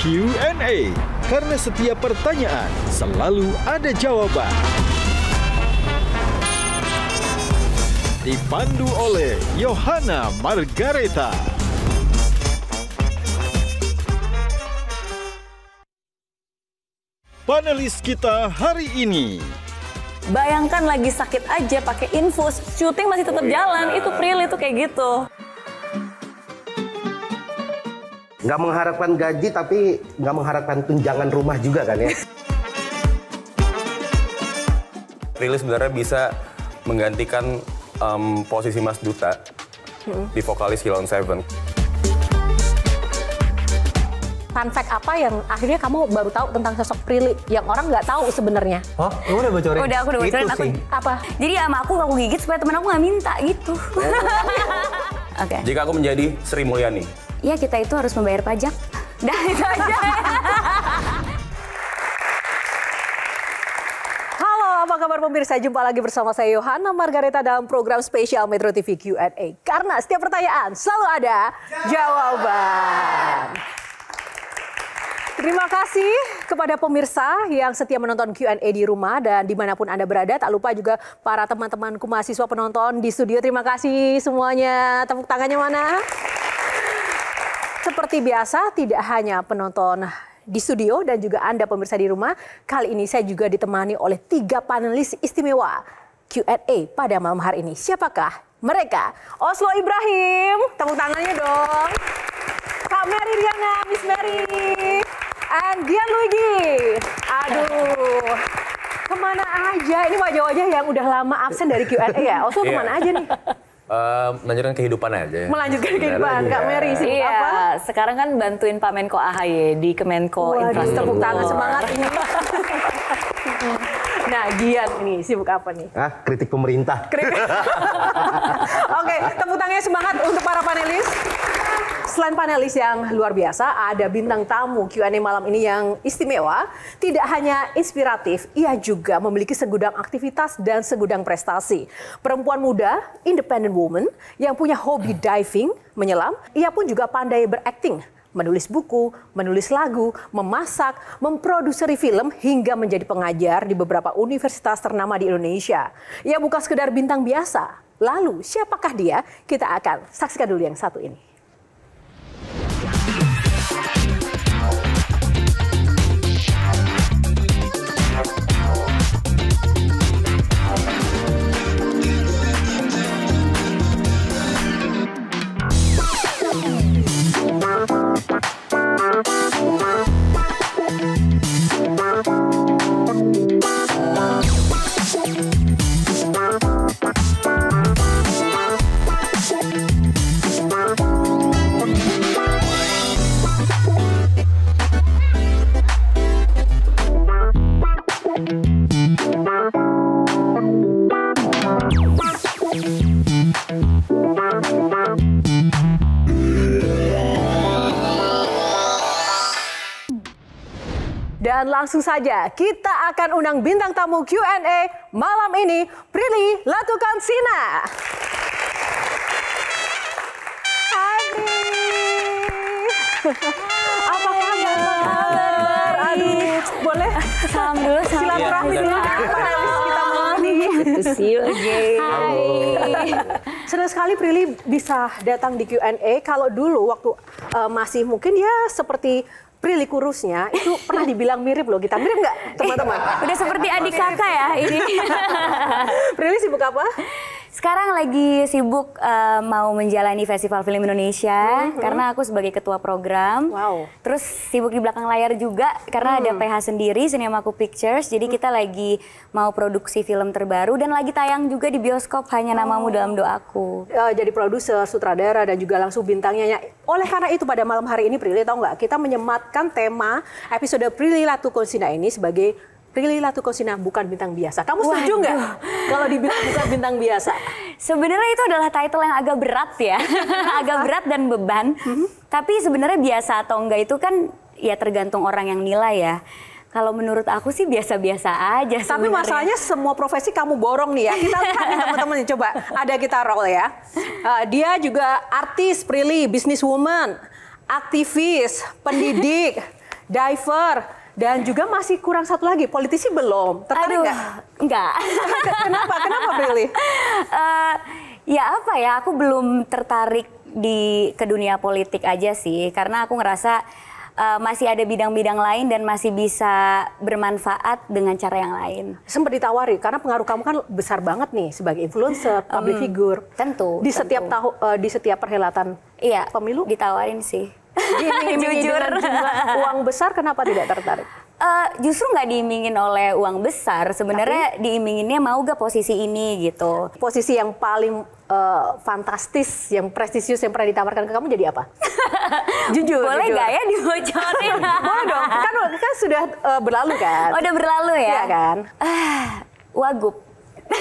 Q&A. Karena setiap pertanyaan selalu ada jawaban. Dipandu oleh Yohana Margareta. Panelis kita hari ini. Bayangkan lagi sakit aja pakai infus, syuting masih tetap jalan. Itu Prilly tuh kayak gitu. Nggak mengharapkan gaji tapi nggak mengharapkan tunjangan rumah juga kan ya. Prilly sebenarnya bisa menggantikan posisi Mas Duta di vokalis Hilon Seven. Fun fact apa yang akhirnya kamu baru tahu tentang sosok Prilly yang orang nggak tahu sebenarnya? Oh, kamu udah bocorin? Udah, aku udah bocorin. Apa? Jadi sama aku gigit supaya temen aku nggak minta gitu. Oke. Jika aku menjadi Sri Mulyani. Ya kita itu harus membayar pajak. Dah itu aja. Halo, apa kabar pemirsa? Jumpa lagi bersama saya Yohana Margareta dalam program spesial Metro TV Q&A. Karena setiap pertanyaan selalu ada jawaban. Terima kasih kepada pemirsa yang setia menonton Q&A di rumah dan dimanapun Anda berada. Tak lupa juga para teman-temanku mahasiswa penonton di studio. Terima kasih semuanya. Tepuk tangannya mana? Seperti biasa, tidak hanya penonton di studio dan juga Anda pemirsa di rumah. Kali ini saya juga ditemani oleh 3 panelis istimewa Q&A pada malam hari ini. Siapakah mereka? Oslo Ibrahim, tepuk tangannya dong. Kak Mary Riana, Miss Mary. And Gian Luigi. Aduh, kemana aja? Ini wajah-wajah yang udah lama absen dari Q&A ya. Oslo kemana aja nih? Melanjutkan kehidupan aja. Melanjutkan kehidupan. Kak Mary sih apa? Sekarang kan bantuin Pak Menko AHY di Kemenko Infrastruktur. Tepuk tangan semangat ini. Nah, Gian ini sibuk apa nih? Kritik pemerintah. Oke, tepuk tangannya semangat untuk para panelis. Selain panelis yang luar biasa, ada bintang tamu Q&A malam ini yang istimewa. Tidak hanya inspiratif, ia juga memiliki segudang aktivitas dan segudang prestasi. Perempuan muda, independent woman, yang punya hobi diving, menyelam. Ia pun juga pandai berakting, menulis buku, menulis lagu, memasak, memproduseri film, hingga menjadi pengajar di beberapa universitas ternama di Indonesia. Ia bukan sekedar bintang biasa. Lalu, siapakah dia? Kita akan saksikan dulu yang satu ini. Dan langsung saja kita akan undang bintang tamu Q&A malam ini, Prilly Latuconsina. Hai apa kabar? Aduh, boleh? Salam dulu, silaturahmi dulu. Kita malam ini. Good to see you again. Hai. Senang sekali Prilly bisa datang di Q&A. Kalau dulu waktu masih mungkin ya seperti Prilly kurusnya itu pernah dibilang mirip loh kita. Mirip nggak teman-teman? Udah seperti adik kakak ya ini. Prilly sibuk apa? Sekarang lagi sibuk mau menjalani Festival Film Indonesia karena aku sebagai ketua program. Wow. Terus sibuk di belakang layar juga karena ada PH sendiri, Cinemaku Pictures. Jadi kita lagi mau produksi film terbaru dan lagi tayang juga di bioskop Hanya Namamu Dalam Doaku. Jadi produser, sutradara dan juga langsung bintangnya. Oleh karena itu pada malam hari ini Prilly tahu nggak, kita menyematkan tema episode Prilly Latuconsina ini sebagai Prilly Latuconsina bukan bintang biasa. Kamu setuju nggak kalau dibilang bukan bintang biasa? Sebenarnya itu adalah title yang agak berat ya, agak berat dan beban. Tapi sebenarnya biasa atau enggak itu kan ya tergantung orang yang nilai ya. Kalau menurut aku sih biasa-biasa aja sebenarnya. Tapi masalahnya semua profesi kamu borong nih ya. Kita lihat nih teman-teman nih, coba ada kita roll ya. Dia juga artis Prilly, businesswoman, aktivis, pendidik. diver, dan juga masih kurang satu lagi, politisi belum. Tertarik nggak? Enggak. Kenapa Prilly? Ya apa ya, aku belum tertarik ke dunia politik aja sih, karena aku ngerasa masih ada bidang-bidang lain dan masih bisa bermanfaat dengan cara yang lain. Sempat ditawari karena pengaruh kamu kan besar banget nih sebagai influencer, public figure. Tentu. Di setiap perhelatan pemilu ditawarin sih. Jujur. Dengan jumlah uang besar, kenapa tidak tertarik? Justru nggak diimingin oleh uang besar, sebenarnya diiminginnya mau gak posisi ini gitu. Posisi yang paling fantastis, yang prestisius yang pernah ditawarkan ke kamu jadi apa? Jujur. Boleh nggak ya dibocorin? Boleh dong, kan sudah berlalu kan? Oh, udah berlalu ya? Iya kan? Wagub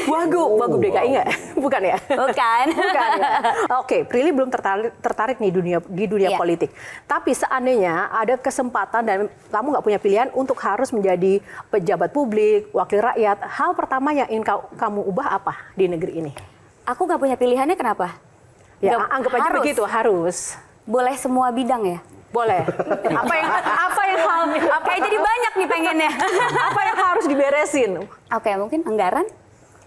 Wagub DKI nggak? Bukan ya? Bukan. Bukan ya? Oke, Prilly belum tertarik nih di dunia politik. Tapi seandainya ada kesempatan dan kamu nggak punya pilihan untuk harus menjadi pejabat publik, wakil rakyat, hal pertama yang ingin kamu ubah apa di negeri ini? Aku nggak punya pilihannya, kenapa? Ya, anggap aja begitu, harus. Boleh semua bidang ya? Boleh. Kayak jadi banyak nih pengennya. Apa yang harus diberesin? Oke, mungkin anggaran.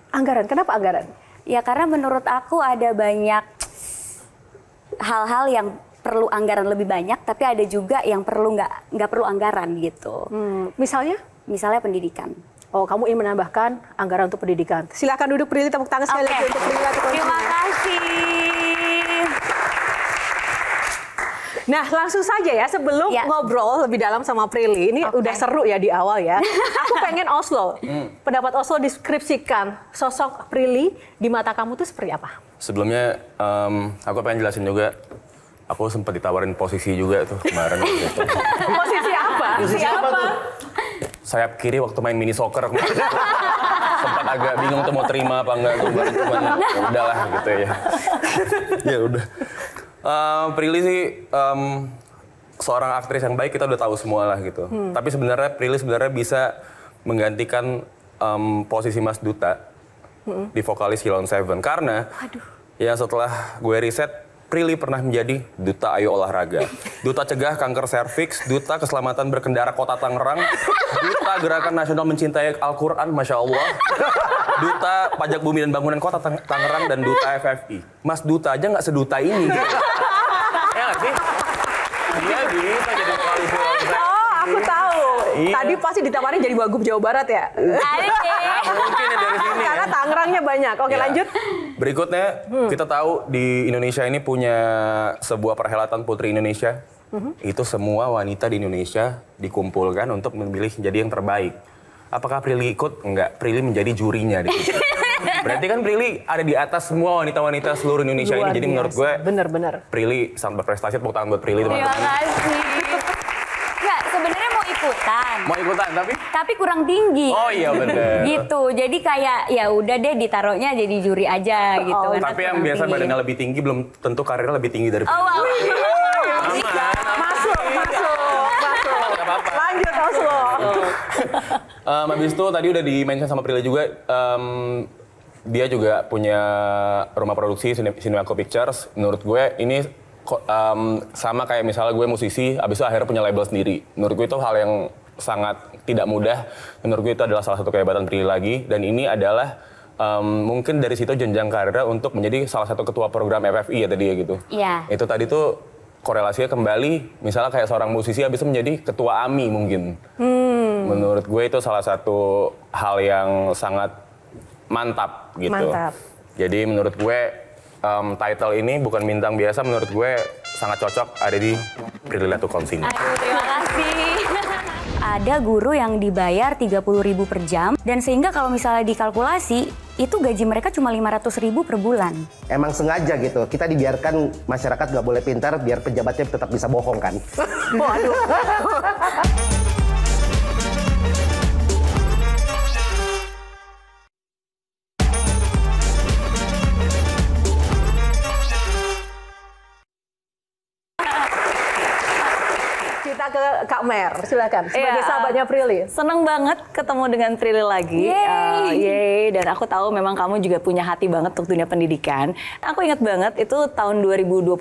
Anggaran, kenapa anggaran? Ya karena menurut aku ada banyak hal-hal yang perlu anggaran lebih banyak, tapi ada juga yang nggak perlu anggaran gitu. Misalnya? Misalnya pendidikan. Oh, kamu ingin menambahkan anggaran untuk pendidikan. Silakan duduk Prilly, tepuk tangan sekali lagi untuk Prilly. Terima kasih. Nah, langsung saja ya, sebelum ngobrol lebih dalam sama Prilly, ini udah seru ya di awal ya. Aku pengen Oslo, pendapat Oslo deskripsikan sosok Prilly di mata kamu tuh seperti apa? Sebelumnya, aku pengen jelasin juga, aku sempat ditawarin posisi juga tuh kemarin. Gitu. Posisi apa? Posisi apa tuh? Sayap kiri waktu main mini soccer. Sempat agak bingung tuh mau terima apa enggak. Cuman ya udahlah gitu ya. Ya udah. Prilly sih seorang aktris yang baik, kita udah tahu semua lah gitu. Tapi sebenarnya Prilly bisa menggantikan posisi Mas Duta di vokalis Hilon Seven. Karena ya setelah gue riset, Prilly pernah menjadi Duta Ayo Olahraga, Duta Cegah Kanker Serviks, Duta Keselamatan Berkendara Kota Tangerang, Duta Gerakan Nasional Mencintai Al-Quran, Masya Allah, Duta Pajak Bumi dan Bangunan Kota Tangerang, dan Duta FFI. Mas Duta aja nggak seduta ini. Gitu. Ya nggak sih? Dia bisa jadi vokalis. Oh, aku tahu. Iya. Tadi pasti ditawarin jadi Wagub Jawa Barat ya? Mungkin ya dari sini. Karena Tangerangnya banyak. Oke, lanjut. Berikutnya, kita tahu di Indonesia ini punya sebuah perhelatan Putri Indonesia. Itu semua wanita di Indonesia dikumpulkan untuk memilih jadi yang terbaik. Apakah Prilly ikut? Enggak, Prilly menjadi jurinya di situ. Berarti kan Prilly ada di atas semua wanita-wanita seluruh Indonesia ini. Jadi menurut gue, bener-bener Prilly sangat berprestasi. Tepuk tangan buat Prilly, teman-teman. Terima kasih. Enggak, sebenarnya mau ikutan. Mau ikutan, tapi kurang tinggi. Oh iya bener. Gitu, jadi kayak ya udah deh ditaruhnya jadi juri aja gitu. Tapi yang biasa badannya lebih tinggi belum tentu karirnya lebih tinggi dari Prilly. Oh wow. Masuk. Lanjut Oslo. Habis itu tadi udah di-mention sama Prilly juga, dia juga punya rumah produksi Cinemark Pictures. Menurut gue ini sama kayak misalnya gue musisi, abis itu akhirnya punya label sendiri. Menurut gue itu hal yang sangat tidak mudah. Menurut gue itu adalah salah satu kehebatan Prilly lagi. Dan ini adalah mungkin dari situ jenjang karirnya untuk menjadi salah satu ketua program FFI ya tadi ya gitu. Iya. Itu tadi tuh korelasinya kembali, misalnya kayak seorang musisi abis itu menjadi ketua AMI mungkin. Menurut gue itu salah satu hal yang sangat mantap gitu. Mantap. Jadi menurut gue title ini bukan bintang biasa, menurut gue sangat cocok ada di Prilly Latuconsina. Aduh, terima kasih. Ada guru yang dibayar 30.000 per jam, dan sehingga kalau misalnya dikalkulasi, itu gaji mereka cuma 500.000 per bulan. Emang sengaja gitu, kita dibiarkan masyarakat nggak boleh pintar biar pejabatnya tetap bisa bohong kan. Waduh. Kita ke Kak Mer, silakan. Sebagai sahabatnya Prilly. Seneng banget ketemu dengan Prilly lagi. Yeay. Dan aku tahu memang kamu juga punya hati banget untuk dunia pendidikan. Aku ingat banget itu tahun 2022,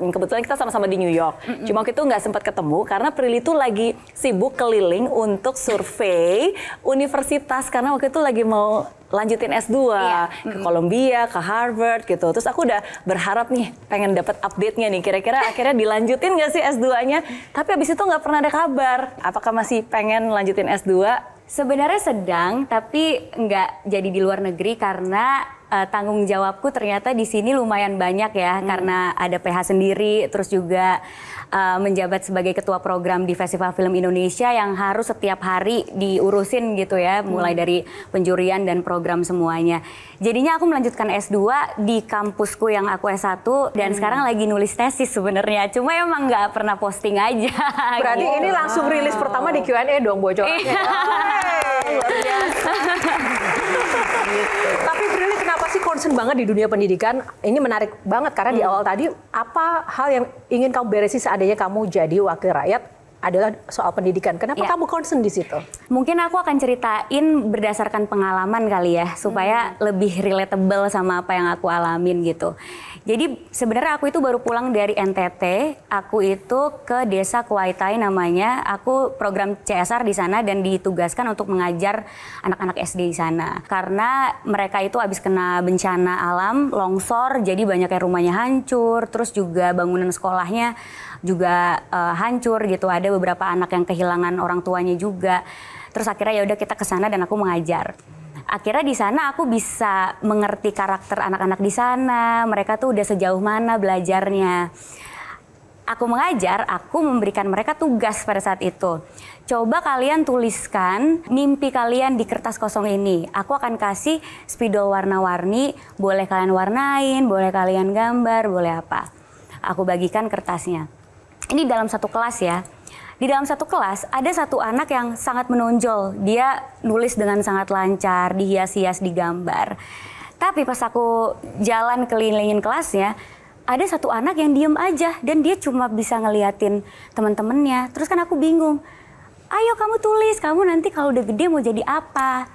kebetulan kita sama-sama di New York. Cuma waktu itu nggak sempat ketemu karena Prilly tuh lagi sibuk keliling untuk survei universitas karena waktu itu lagi mau lanjutin S2 ke Columbia, ke Harvard gitu. Terus aku udah berharap nih pengen dapat update-nya nih. Kira-kira akhirnya dilanjutin nggak sih S2-nya? Tapi abis itu nggak pernah ada kabar. Apakah masih pengen lanjutin S2? Sebenarnya sedang, tapi nggak jadi di luar negeri karena tanggung jawabku ternyata di sini lumayan banyak ya. Karena ada PH sendiri, terus juga menjabat sebagai ketua program di Festival Film Indonesia yang harus setiap hari diurusin gitu ya. Mulai dari penjurian dan program semuanya. Jadinya aku melanjutkan S2 di kampusku yang aku S1 dan sekarang lagi nulis tesis sebenarnya. Cuma emang nggak pernah posting aja. Berarti ini langsung rilis pertama di Q&A dong bocorannya. Luar biasa. Tapi Prilly kenapa sih concern banget di dunia pendidikan? Ini menarik banget karena di awal tadi apa hal yang ingin kamu beresin seandainya kamu jadi wakil rakyat adalah soal pendidikan. Kenapa kamu concern di situ? Mungkin aku akan ceritain berdasarkan pengalaman kali ya, supaya lebih relatable sama apa yang aku alamin gitu. Jadi sebenarnya aku itu baru pulang dari NTT, aku itu ke desa Kuaitai namanya, aku program CSR di sana dan ditugaskan untuk mengajar anak-anak SD di sana. Karena mereka itu habis kena bencana alam, longsor, jadi banyak yang rumahnya hancur, terus juga bangunan sekolahnya juga hancur gitu. Ada beberapa anak yang kehilangan orang tuanya juga. Terus akhirnya ya udah kita ke sana dan aku mengajar. Akhirnya di sana aku bisa mengerti karakter anak-anak di sana. Mereka tuh udah sejauh mana belajarnya. Aku mengajar, aku memberikan mereka tugas pada saat itu. Coba kalian tuliskan mimpi kalian di kertas kosong ini. Aku akan kasih spidol warna-warni, boleh kalian warnain, boleh kalian gambar, boleh apa. Aku bagikan kertasnya. Ini dalam satu kelas ya. Di dalam satu kelas ada satu anak yang sangat menonjol. Dia nulis dengan sangat lancar, dihias-hias, digambar. Tapi pas aku jalan kelilingin kelasnya, ada satu anak yang diem aja dan dia cuma bisa ngeliatin teman-temannya. Terus kan aku bingung. Ayo kamu tulis, kamu nanti kalau udah gede mau jadi apa?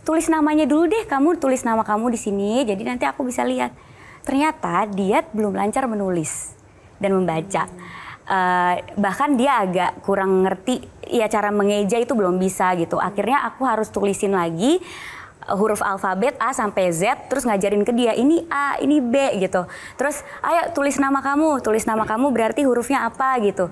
Tulis namanya dulu deh, kamu tulis nama kamu di sini. Jadi nanti aku bisa lihat. Ternyata dia belum lancar menulis dan membaca. Bahkan dia agak kurang ngerti ya cara mengeja itu belum bisa gitu. Akhirnya aku harus tulisin lagi huruf alfabet A sampai Z, terus ngajarin ke dia ini A, ini B gitu. Terus ayo tulis nama kamu berarti hurufnya apa gitu.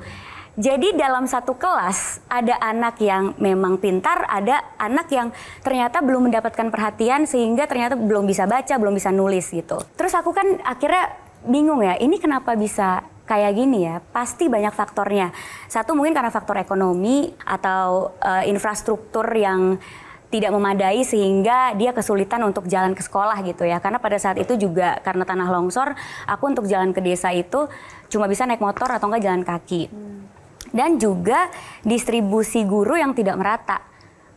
Jadi dalam satu kelas ada anak yang memang pintar, ada anak yang ternyata belum mendapatkan perhatian sehingga ternyata belum bisa baca, belum bisa nulis gitu. Terus aku kan akhirnya bingung ya, ini kenapa bisa kayak gini ya? Pasti banyak faktornya. Satu mungkin karena faktor ekonomi atau infrastruktur yang tidak memadai sehingga dia kesulitan untuk jalan ke sekolah gitu ya. Karena pada saat itu juga karena tanah longsor, aku untuk jalan ke desa itu cuma bisa naik motor atau enggak jalan kaki. Dan juga distribusi guru yang tidak merata.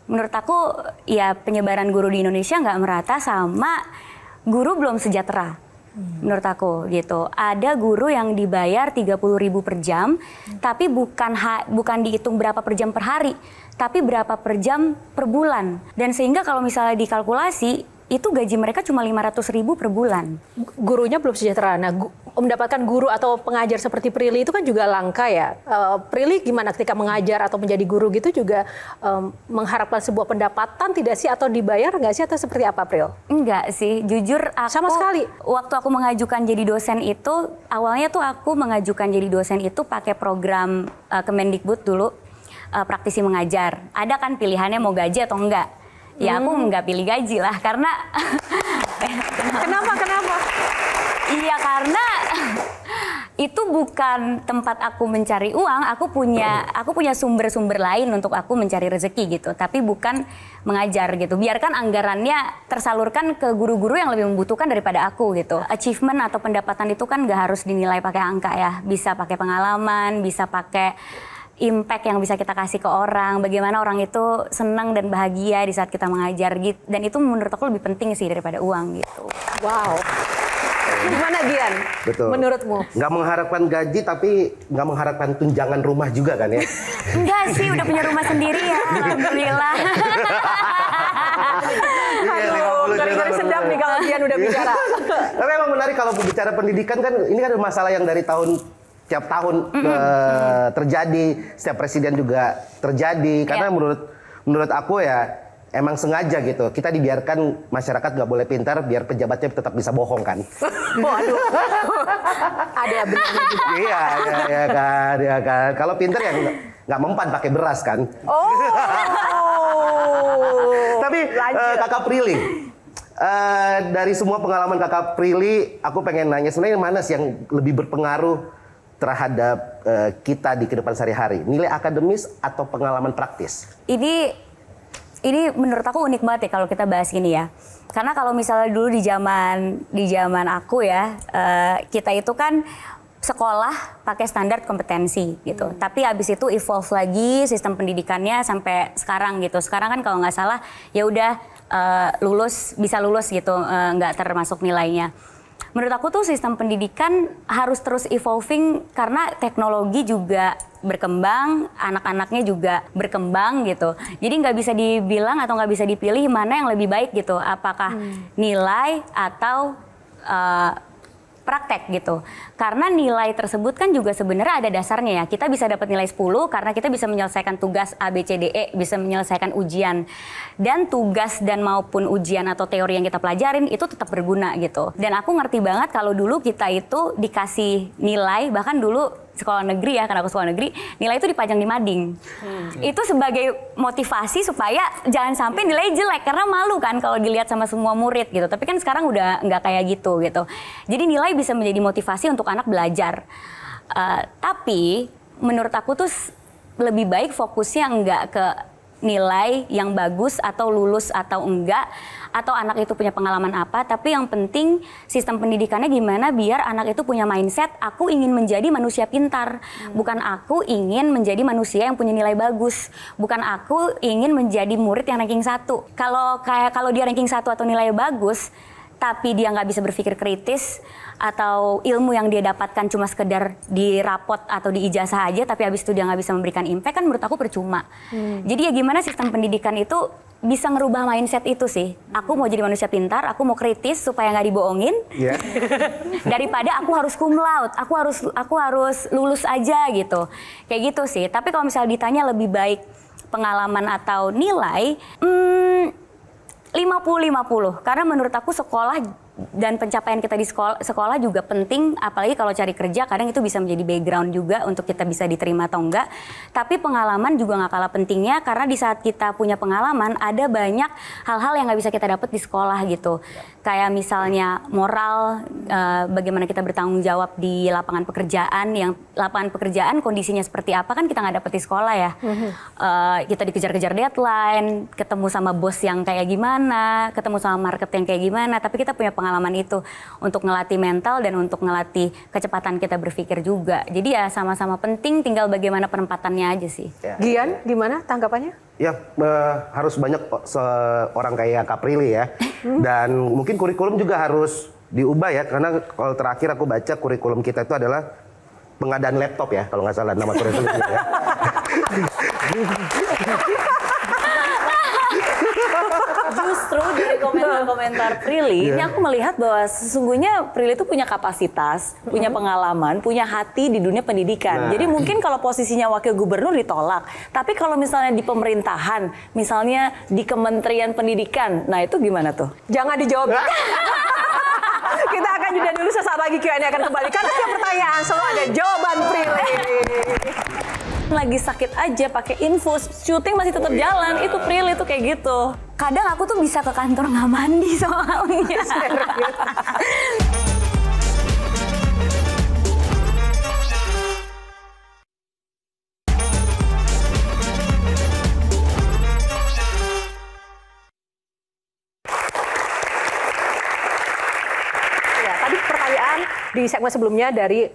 Menurut aku ya penyebaran guru di Indonesia nggak merata sama guru belum sejahtera. Menurut aku gitu. Ada guru yang dibayar 30.000 per jam, tapi bukan dihitung berapa per jam per hari, tapi berapa per jam per bulan. Dan sehingga kalau misalnya dikalkulasi, itu gaji mereka cuma 500.000 per bulan. Gurunya belum sejahtera. Nah, mendapatkan guru atau pengajar seperti Prilly itu kan juga langka ya. Prilly gimana ketika mengajar atau menjadi guru gitu juga mengharapkan sebuah pendapatan tidak sih atau dibayar nggak sih atau seperti apa Pril? Enggak sih, jujur aku sama sekali. Waktu aku mengajukan jadi dosen itu, awalnya tuh aku mengajukan jadi dosen itu pakai program Kemendikbud dulu, praktisi mengajar. Ada kan pilihannya mau gaji atau enggak. Ya aku nggak pilih gaji lah karena Kenapa? Iya karena itu bukan tempat aku mencari uang. Aku punya sumber-sumber lain untuk aku mencari rezeki gitu. Tapi bukan mengajar gitu. Biarkan anggarannya tersalurkan ke guru-guru yang lebih membutuhkan daripada aku gitu. Achievement atau pendapatan itu kan nggak harus dinilai pakai angka ya. Bisa pakai pengalaman, bisa pakai impact yang bisa kita kasih ke orang, bagaimana orang itu senang dan bahagia di saat kita mengajar gitu. Dan itu menurut aku lebih penting sih daripada uang gitu. Wow. Gimana Gian? Betul. Menurutmu? Nggak mengharapkan gaji tapi nggak mengharapkan tunjangan rumah juga kan ya? Enggak sih, udah punya rumah sendiri ya, alhamdulillah. Aduh, kali-kali sedap nih kalau Gian udah bicara. Tapi emang menarik kalau bicara pendidikan kan, ini kan masalah yang dari tiap tahun terjadi, setiap presiden juga terjadi. Karena menurut aku ya emang sengaja gitu. Kita dibiarkan masyarakat nggak boleh pintar biar pejabatnya tetap bisa bohong kan. Waduh. Ada benarnya juga. Iya kan. Kalau pintar ya nggak mempan pakai beras kan. Oh. Tapi Kakak Prilly, dari semua pengalaman Kakak Prilly, aku pengen nanya sebenarnya mana sih yang lebih berpengaruh terhadap kita di kehidupan sehari-hari? Nilai akademis atau pengalaman praktis? Ini menurut aku unik banget ya kalau kita bahas ini ya. Karena kalau misalnya dulu di zaman aku ya, kita itu kan sekolah pakai standar kompetensi gitu. Tapi abis itu evolve lagi sistem pendidikannya sampai sekarang gitu. Sekarang kan kalau nggak salah ya udah bisa lulus gitu, nggak termasuk nilainya. Menurut aku tuh sistem pendidikan harus terus evolving karena teknologi juga berkembang, anak-anaknya juga berkembang gitu. Jadi nggak bisa dibilang atau nggak bisa dipilih mana yang lebih baik gitu. Apakah nilai atau praktek gitu. Karena nilai tersebut kan juga sebenarnya ada dasarnya ya. Kita bisa dapat nilai 10 karena kita bisa menyelesaikan tugas A, B, C, D, E, bisa menyelesaikan ujian. Dan tugas dan maupun ujian atau teori yang kita pelajarin itu tetap berguna gitu. Dan aku ngerti banget kalau dulu kita itu dikasih nilai, bahkan dulu sekolah negeri ya, karena aku sekolah negeri, nilai itu dipajang di mading. Itu sebagai motivasi supaya jangan sampai nilai jelek, karena malu kan kalau dilihat sama semua murid gitu. Tapi kan sekarang udah nggak kayak gitu. Jadi nilai bisa menjadi motivasi untuk anak belajar. Tapi menurut aku tuh lebih baik fokusnya nggak ke nilai yang bagus atau lulus atau enggak, atau anak itu punya pengalaman apa, tapi yang penting sistem pendidikannya gimana biar anak itu punya mindset aku ingin menjadi manusia pintar, bukan aku ingin menjadi manusia yang punya nilai bagus, bukan aku ingin menjadi murid yang ranking 1. Kalau dia ranking 1 atau nilai bagus tapi dia nggak bisa berpikir kritis, atau ilmu yang dia dapatkan cuma sekedar di rapot atau di ijazah aja, tapi habis itu dia nggak bisa memberikan impact, kan menurut aku percuma. Jadi ya gimana sistem pendidikan itu bisa ngerubah mindset itu sih. Aku mau jadi manusia pintar, aku mau kritis supaya nggak dibohongin. Daripada aku harus cum laude, aku harus lulus aja gitu. Kayak gitu sih. Tapi kalau misalnya ditanya lebih baik pengalaman atau nilai, 50-50. Karena menurut aku sekolah dan pencapaian kita di sekolah juga penting, apalagi kalau cari kerja kadang itu bisa menjadi background juga untuk kita bisa diterima atau enggak. Tapi pengalaman juga nggak kalah pentingnya, karena di saat kita punya pengalaman ada banyak hal-hal yang nggak bisa kita dapat di sekolah gitu. Kayak misalnya moral, bagaimana kita bertanggung jawab di lapangan pekerjaan, yang lapangan pekerjaan kondisinya seperti apa kan kita nggak dapat di sekolah ya. Kita dikejar-kejar deadline, ketemu sama bos yang kayak gimana, ketemu sama market yang kayak gimana, tapi kita punya pengalaman itu untuk ngelatih mental dan untuk ngelatih kecepatan kita berpikir juga. Jadi ya sama-sama penting, tinggal bagaimana penempatannya aja sih. Gian, gimana tanggapannya? Ya harus banyak orang kayak Kak Prilly ya. Dan mungkin kurikulum juga harus diubah ya, karena kalau terakhir aku baca kurikulum kita itu adalah pengadaan laptop ya, kalau nggak salah nama kurikulumnya ya. Justru dari komentar-komentar Prilly, ini aku melihat bahwa sesungguhnya Prilly itu punya kapasitas, punya pengalaman, punya hati di dunia pendidikan. Jadi mungkin kalau posisinya wakil gubernur ditolak, tapi kalau misalnya di pemerintahan, misalnya di Kementerian Pendidikan, nah itu gimana tuh? Jangan dijawab. Kita akan jeda dulu, sesaat lagi Q&A akan kembali. Karena setiap pertanyaan selalu ada jawaban Prilly. Lagi sakit aja pakai infus, syuting masih tetap jalan. Itu Prilly itu kayak gitu. Kadang aku tuh bisa ke kantor nggak mandi soalnya. Di segmen sebelumnya dari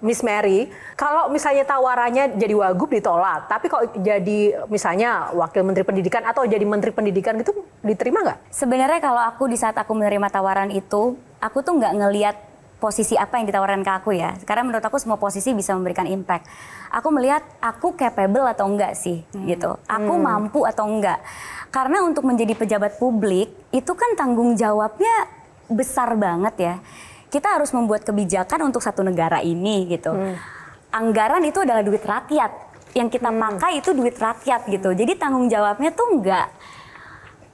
Miss Mary, kalau misalnya tawarannya jadi wagub ditolak, tapi kalau jadi misalnya wakil menteri pendidikan atau jadi menteri pendidikan gitu diterima nggak? Sebenarnya kalau aku di saat aku menerima tawaran itu, aku tuh nggak ngelihat posisi apa yang ditawarkan ke aku ya. Karena menurut aku semua posisi bisa memberikan impact. Aku melihat aku capable atau enggak sih gitu. Aku mampu atau enggak. Karena untuk menjadi pejabat publik itu kan tanggung jawabnya besar banget ya. Kita harus membuat kebijakan untuk satu negara ini gitu. Anggaran itu adalah duit rakyat. Yang kita pakai itu duit rakyat gitu. Jadi tanggung jawabnya tuh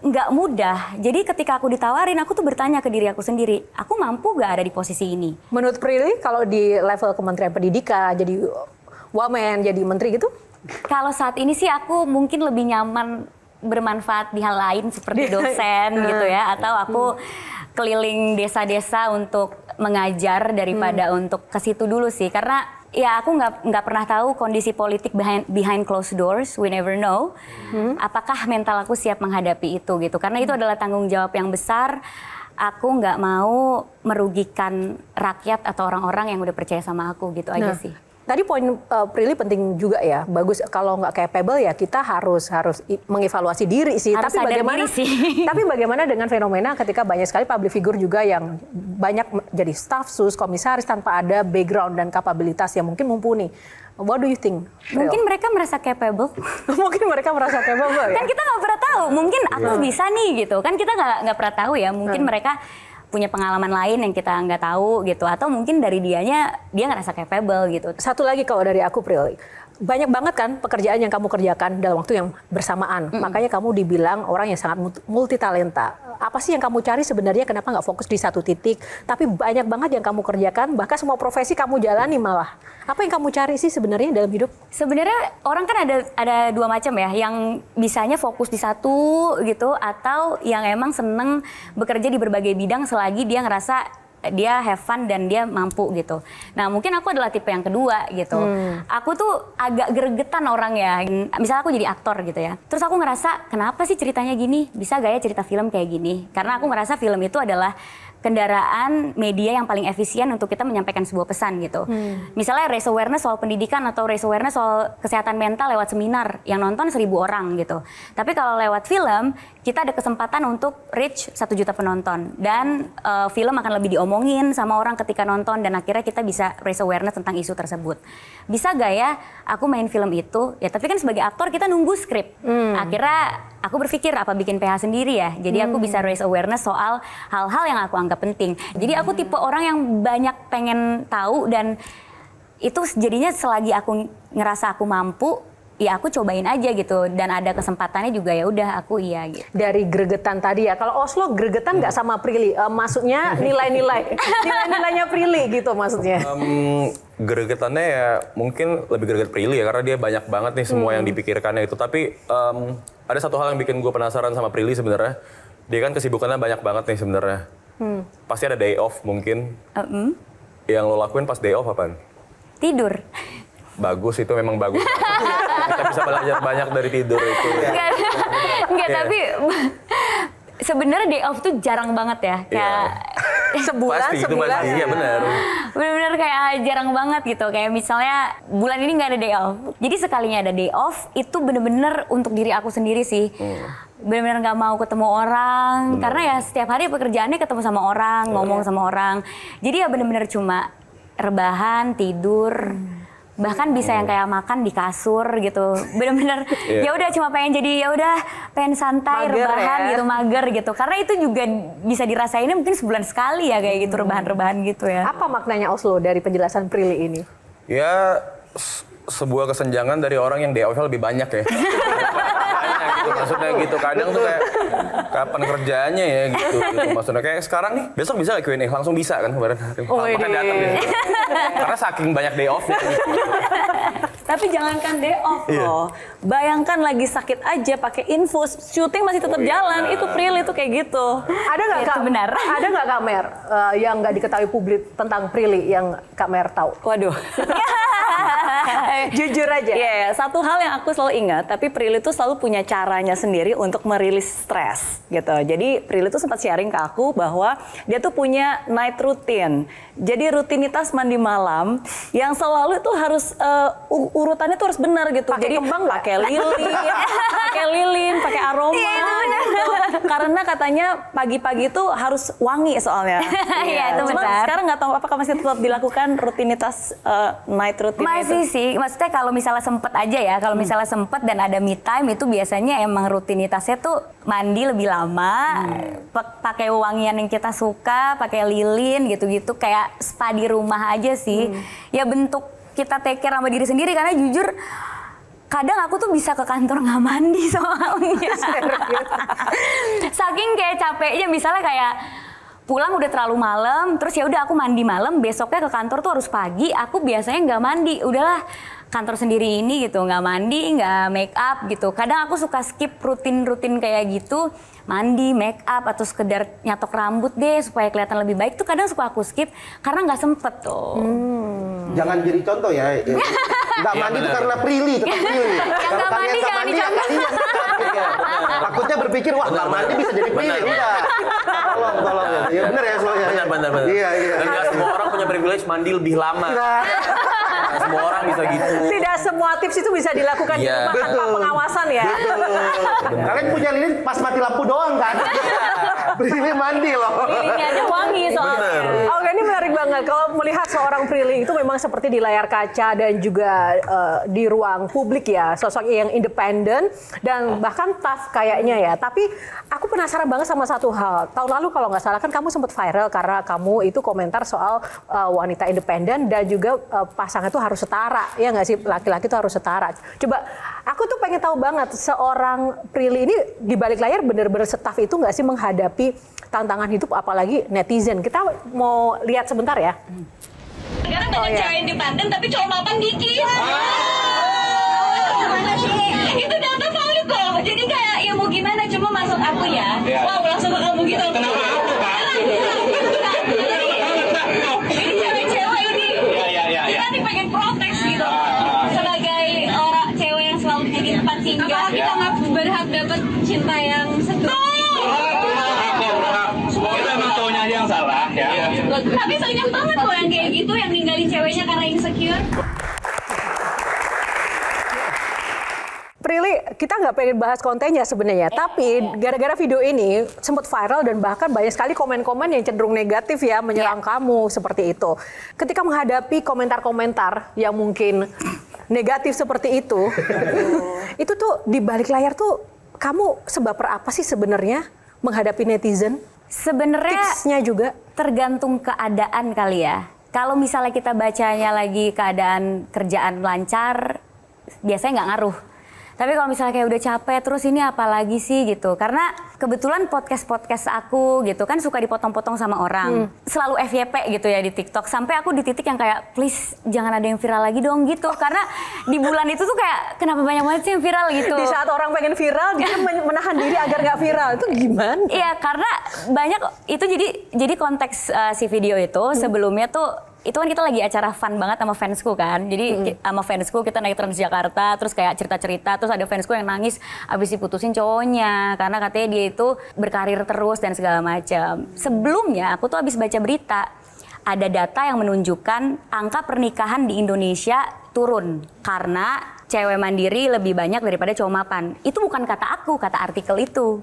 nggak mudah. Jadi ketika aku ditawarin, aku tuh bertanya ke diri aku sendiri, aku mampu gak ada di posisi ini? Menurut Prilly, kalau di level Kementerian Pendidikan, jadi wamen, jadi menteri gitu? Kalau saat ini sih aku mungkin lebih nyaman bermanfaat di hal lain seperti dosen gitu ya, atau aku keliling desa-desa untuk mengajar daripada untuk ke situ dulu sih, karena ya aku nggak pernah tahu kondisi politik behind closed doors, we never know. Apakah mental aku siap menghadapi itu gitu? Karena itu adalah tanggung jawab yang besar. Aku nggak mau merugikan rakyat atau orang-orang yang udah percaya sama aku gitu aja sih. Tadi poin Prilly penting juga ya. Bagus kalau nggak capable ya kita harus mengevaluasi diri sih. Harus tapi bagaimana diri sih. Tapi bagaimana dengan fenomena ketika banyak sekali public figure juga yang banyak jadi staff sus, komisaris tanpa ada background dan kapabilitas yang mungkin mumpuni. What do you think? Mungkin mereka merasa capable. Mungkin mereka merasa capable ya. Kan kita nggak pernah tahu. Mungkin aku bisa nih gitu. Kan kita nggak pernah tahu ya. Mungkin mereka punya pengalaman lain yang kita nggak tahu gitu, atau mungkin dari dia ngerasa capable gitu. Satu lagi kalau dari aku Prilly, banyak banget kan pekerjaan yang kamu kerjakan dalam waktu yang bersamaan. Makanya kamu dibilang orang yang sangat multi talenta. Apa sih yang kamu cari sebenarnya? Kenapa nggak fokus di satu titik? Tapi banyak banget yang kamu kerjakan, bahkan semua profesi kamu jalani malah. Apa yang kamu cari sih sebenarnya dalam hidup? Sebenarnya orang kan ada dua macam ya, yang bisanya fokus di satu gitu, atau yang emang seneng bekerja di berbagai bidang selagi dia ngerasa dia have fun dan dia mampu gitu. Nah mungkin aku adalah tipe yang kedua gitu. Aku tuh agak gregetan orang ya. Misalnya aku jadi aktor gitu ya. Terus aku ngerasa kenapa sih ceritanya gini? Bisa gak ya cerita film kayak gini? Karena aku ngerasa film itu adalah kendaraan media yang paling efisien untuk kita menyampaikan sebuah pesan gitu. Misalnya raise awareness soal pendidikan atau raise awareness soal kesehatan mental lewat seminar yang nonton 1.000 orang gitu. Tapi kalau lewat film, kita ada kesempatan untuk reach 1 juta penonton. Dan film akan lebih diomongin sama orang ketika nonton dan akhirnya kita bisa raise awareness tentang isu tersebut. Bisa gak ya aku main film itu? Ya tapi kan sebagai aktor kita nunggu skrip. Akhirnya aku berpikir apa bikin PH sendiri ya. Jadi aku bisa raise awareness soal hal-hal yang aku anggap penting. Jadi aku tipe orang yang banyak pengen tahu dan itu jadinya selagi aku ngerasa aku mampu, ya aku cobain aja gitu, dan ada kesempatannya juga ya udah aku iya gitu. Dari gregetan tadi ya, kalau Oslo gregetan nggak sama Prilly? Maksudnya nilai-nilainya Prilly gitu maksudnya? Gregetannya ya mungkin lebih greget Prilly ya, karena dia banyak banget nih semua yang dipikirkannya itu. Tapi ada satu hal yang bikin gue penasaran sama Prilly sebenarnya. Dia kan kesibukannya banyak banget nih sebenarnya. Pasti ada day off mungkin. Yang lo lakuin pas day off apaan? Tidur. Bagus, itu memang bagus. Kita bisa belajar banyak dari tidur itu. Enggak, tapi sebenarnya day off tuh jarang banget ya. Kayak sebulan. Iya benar. Bener-bener kayak jarang banget gitu. Kayak misalnya bulan ini nggak ada day off. Jadi sekalinya ada day off, itu bener-bener untuk diri aku sendiri sih. Bener-bener nggak mau ketemu orang. Karena ya setiap hari pekerjaannya ketemu sama orang, ngomong sama orang. Jadi ya bener-bener cuma rebahan, tidur. Bahkan bisa yang kayak makan di kasur gitu, bener-bener ya udah cuma pengen jadi ya udah pengen santai, mager rebahan ya? Gitu, mager gitu. Karena itu juga bisa dirasainnya mungkin sebulan sekali ya kayak gitu, rebahan-rebahan gitu ya. Apa maknanya Oslo dari penjelasan Prilly ini? Ya sebuah kesenjangan dari orang yang day off-nya lebih banyak ya. Gitu, maksudnya gitu, kadang tuh kayak kapan kerjaannya ya gitu. Maksudnya kayak sekarang nih, besok bisa Q&A, langsung bisa kan kemarin hari. Makanya datang gitu. Karena saking banyak day off-nya gitu. Tapi jangankan day off loh. Bayangkan lagi sakit aja pakai infus, syuting masih tetap jalan. Itu Prilly itu kayak gitu. Ada nggak Kak? Benar. Ada nggak Kak Mer yang nggak diketahui publik tentang Prilly yang Kak Mer tahu? Waduh. Jujur aja. Iya, satu hal yang aku selalu ingat, tapi Prilly tuh selalu punya caranya sendiri untuk merilis stres gitu. Jadi Prilly tuh sempat sharing ke aku bahwa dia tuh punya night routine. Jadi rutinitas mandi malam yang selalu tuh harus urutannya tuh harus benar gitu. Pake jadi kembang pakai lilin, pakai aroma. Karena katanya pagi-pagi itu harus wangi soalnya. Iya, itu Cuma benar. sekarang nggak tahu apakah masih tetap dilakukan rutinitas night routine Masih itu. sih, maksudnya kalau misalnya sempet aja ya, kalau misalnya sempet dan ada me time itu biasanya emang rutinitasnya tuh mandi lebih lama, pakai wangian yang kita suka, pakai lilin gitu-gitu, kayak spa di rumah aja sih. Ya bentuk kita take care sama diri sendiri, karena jujur kadang aku tuh bisa ke kantor nggak mandi soalnya. Saking kayak capeknya, misalnya kayak pulang udah terlalu malam, terus ya udah aku mandi malam, besoknya ke kantor tuh harus pagi, aku biasanya nggak mandi, udahlah kantor sendiri ini gitu, nggak mandi, nggak make up gitu. Kadang aku suka skip rutin-rutin kayak gitu, mandi, make up, atau sekedar nyatok rambut deh supaya kelihatan lebih baik tuh kadang suka aku skip karena nggak sempet tuh. Jangan jadi contoh ya. Nggak mandi itu karena Prilly, tetap Prilly. Kalau nggak kalian mandi nggak jangan mandi, ya kalian. Takutnya berpikir, wah nggak mandi bisa jadi Prilly. Enggak. Tolong. Ya benar ya soalnya. Benar. Iya. Dan nggak semua orang punya privilege mandi lebih lama. Nggak semua orang bisa gitu. Tidak semua tips itu bisa dilakukan di Iya. rumah tanpa pengawasan ya. Kalian punya lilin pas mati lampu doang kan? Prilly mandi loh. Lilinnya aja wangi soalnya. Oke, ini menarik banget. Kalau melihat seorang Prilly itu memang seperti di layar kaca dan juga di ruang publik ya, sosok yang independen dan bahkan tough kayaknya ya. Tapi aku penasaran banget sama satu hal. Tahun lalu kalau nggak salah kan kamu sempat viral karena kamu itu komentar soal wanita independen dan juga pasangan itu harus setara. Ya nggak sih, laki-laki itu harus setara. Coba, aku tuh pengen tahu banget seorang Prilly ini di balik layar benar-benar se-tough itu nggak sih menghadapi tantangan hidup apalagi netizen. Kita mau lihat sebentar ya. Sekarang banyak cewek independen tapi cowok mapan dikit. Gimana sih? Itu data valid kok. Jadi kayak ya mau gimana, cuma maksud aku ya. Wow, langsung ke kamu gitu. Kenapa aku kan? Ini cewek-cewek ini. Kita nih pengen protes gitu. Sebagai orang cewek yang selalu jadi tempat singgah, kita nggak berhak dapat cinta yang setuju. Itu emang cowoknya aja yang salah ya. Tapi banyak banget loh yang kayak gitu, yang ninggalin ceweknya karena insecure. Prilly, kita nggak pengen bahas kontennya sebenarnya, tapi gara-gara video ini sempat viral dan bahkan banyak sekali komen-komen yang cenderung negatif ya menyerang kamu seperti itu. Ketika menghadapi komentar-komentar yang mungkin negatif seperti itu tuh di balik layar tuh kamu sebaper apa sih sebenarnya menghadapi netizen? Sebenarnya Tipsnya juga tergantung keadaan kali ya. Kalau misalnya kita bacanya lagi keadaan kerjaan lancar, biasanya nggak ngaruh. Tapi kalau misalnya kayak udah capek, terus ini apa lagi sih gitu. Karena kebetulan podcast aku gitu kan suka dipotong-potong sama orang. Selalu FYP gitu ya di TikTok. Sampai aku di titik yang kayak, please jangan ada yang viral lagi dong gitu. Karena di bulan itu tuh kayak, kenapa banyak banget sih yang viral gitu. di saat orang pengen viral, dia menahan diri agar nggak viral. Itu gimana? Iya, karena banyak itu jadi konteks si video itu sebelumnya tuh itu kan kita lagi acara fun banget sama fansku kan. Jadi sama fansku kita naik Transjakarta terus kayak cerita-cerita, terus ada fansku yang nangis abis diputusin cowoknya karena katanya dia itu berkarir terus dan segala macam. Sebelumnya aku tuh abis baca berita ada data yang menunjukkan angka pernikahan di Indonesia turun karena cewek mandiri lebih banyak daripada cowok mapan. Itu bukan kata aku, kata artikel itu.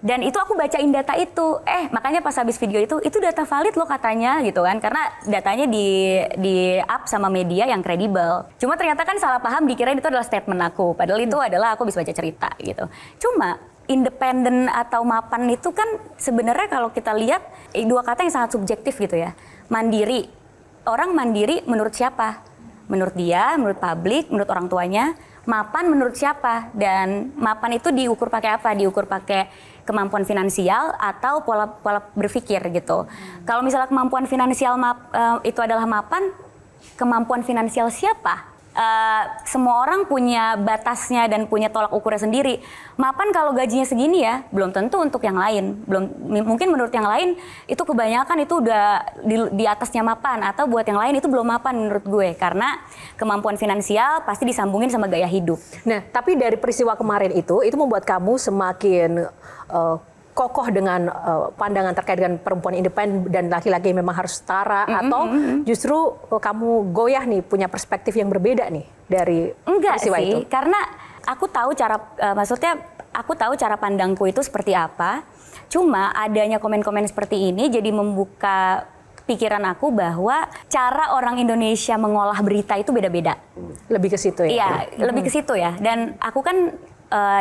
Dan itu aku bacain data itu. Makanya pas habis video itu data valid loh katanya gitu kan. Karena datanya di up sama media yang kredibel. Cuma ternyata kan salah paham dikirain itu adalah statement aku. Padahal itu adalah aku bisa baca cerita gitu. Cuma independen atau mapan itu kan sebenarnya kalau kita lihat dua kata yang sangat subjektif gitu ya. Mandiri. Orang mandiri menurut siapa? Menurut dia, menurut publik, menurut orang tuanya. Mapan menurut siapa? Dan mapan itu diukur pakai apa? Diukur pakai kemampuan finansial atau pola berpikir gitu. Kalau misalnya kemampuan finansial itu adalah mapan, kemampuan finansial siapa? Semua orang punya batasnya dan punya tolak ukurnya sendiri. Mapan kalau gajinya segini ya, belum tentu untuk yang lain. Mungkin menurut yang lain itu kebanyakan itu udah di atasnya mapan, atau buat yang lain itu belum mapan menurut gue. Karena kemampuan finansial pasti disambungin sama gaya hidup. Nah, tapi dari peristiwa kemarin itu membuat kamu semakin kokoh dengan pandangan terkait dengan perempuan independen dan laki-laki memang harus setara, atau justru kamu goyah nih punya perspektif yang berbeda nih dari Enggak peristiwa sih, itu? karena aku tahu cara maksudnya aku tahu cara pandangku itu seperti apa. Cuma adanya komen-komen seperti ini jadi membuka pikiran aku bahwa cara orang Indonesia mengolah berita itu beda-beda. Lebih ke situ ya? Iya, lebih ke situ ya. Dan aku kan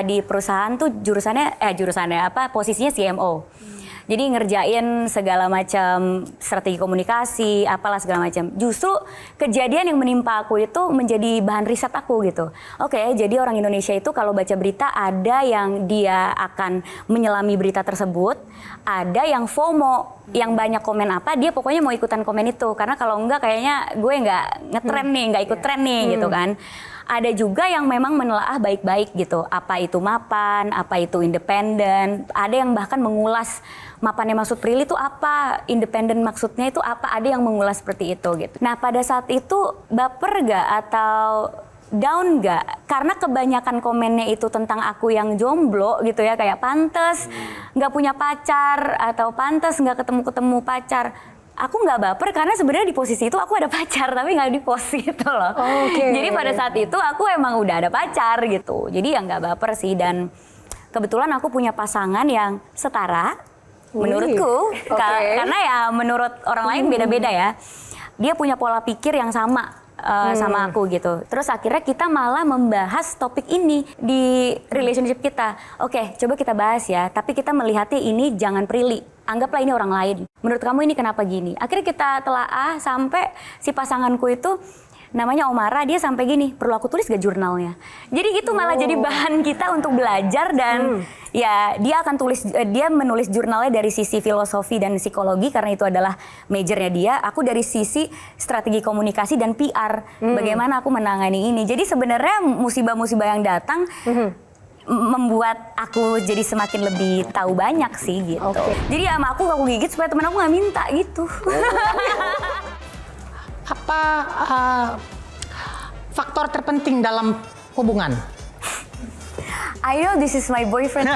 di perusahaan tuh posisinya CMO. Jadi ngerjain segala macam strategi komunikasi, apalah segala macam. Justru kejadian yang menimpa aku itu menjadi bahan riset aku gitu. Oke, jadi orang Indonesia itu kalau baca berita ada yang dia akan menyelami berita tersebut, ada yang FOMO, yang banyak komen apa, dia pokoknya mau ikutan komen itu. Karena kalau enggak kayaknya gue nggak ngetren nih, nggak ikut tren nih gitu kan. Ada juga yang memang menelaah baik-baik gitu. Apa itu mapan, apa itu independen. Ada yang bahkan mengulas mapannya maksud Prilly itu apa, independen maksudnya itu apa. Ada yang mengulas seperti itu gitu. Nah pada saat itu baper gak atau down gak? Karena kebanyakan komennya itu tentang aku yang jomblo gitu ya. Kayak pantes gak punya pacar atau pantes gak ketemu-ketemu pacar. Aku nggak baper karena sebenarnya di posisi itu aku ada pacar tapi nggak di post gitu loh. Jadi pada saat itu aku emang udah ada pacar gitu. Jadi ya nggak baper sih, dan kebetulan aku punya pasangan yang setara menurutku. Karena ya menurut orang lain beda-beda ya. Dia punya pola pikir yang sama sama aku gitu. Terus akhirnya kita malah membahas topik ini di relationship kita. Oke, coba kita bahas ya. Tapi kita melihatnya ini jangan Prilly. Anggaplah ini orang lain. Menurut kamu ini kenapa gini? Akhirnya kita telaah sampai si pasanganku itu namanya Omara, dia sampai gini, perlu aku tulis gak jurnalnya? Jadi gitu malah jadi bahan kita untuk belajar dan ya dia menulis jurnalnya dari sisi filosofi dan psikologi karena itu adalah majornya dia. Aku dari sisi strategi komunikasi dan PR. Bagaimana aku menangani ini. Jadi sebenarnya musibah-musibah yang datang membuat aku jadi semakin lebih tahu banyak sih gitu. Jadi sama aku gigit supaya temen aku nggak minta gitu. Apa faktor terpenting dalam hubungan? I know this is my boyfriend.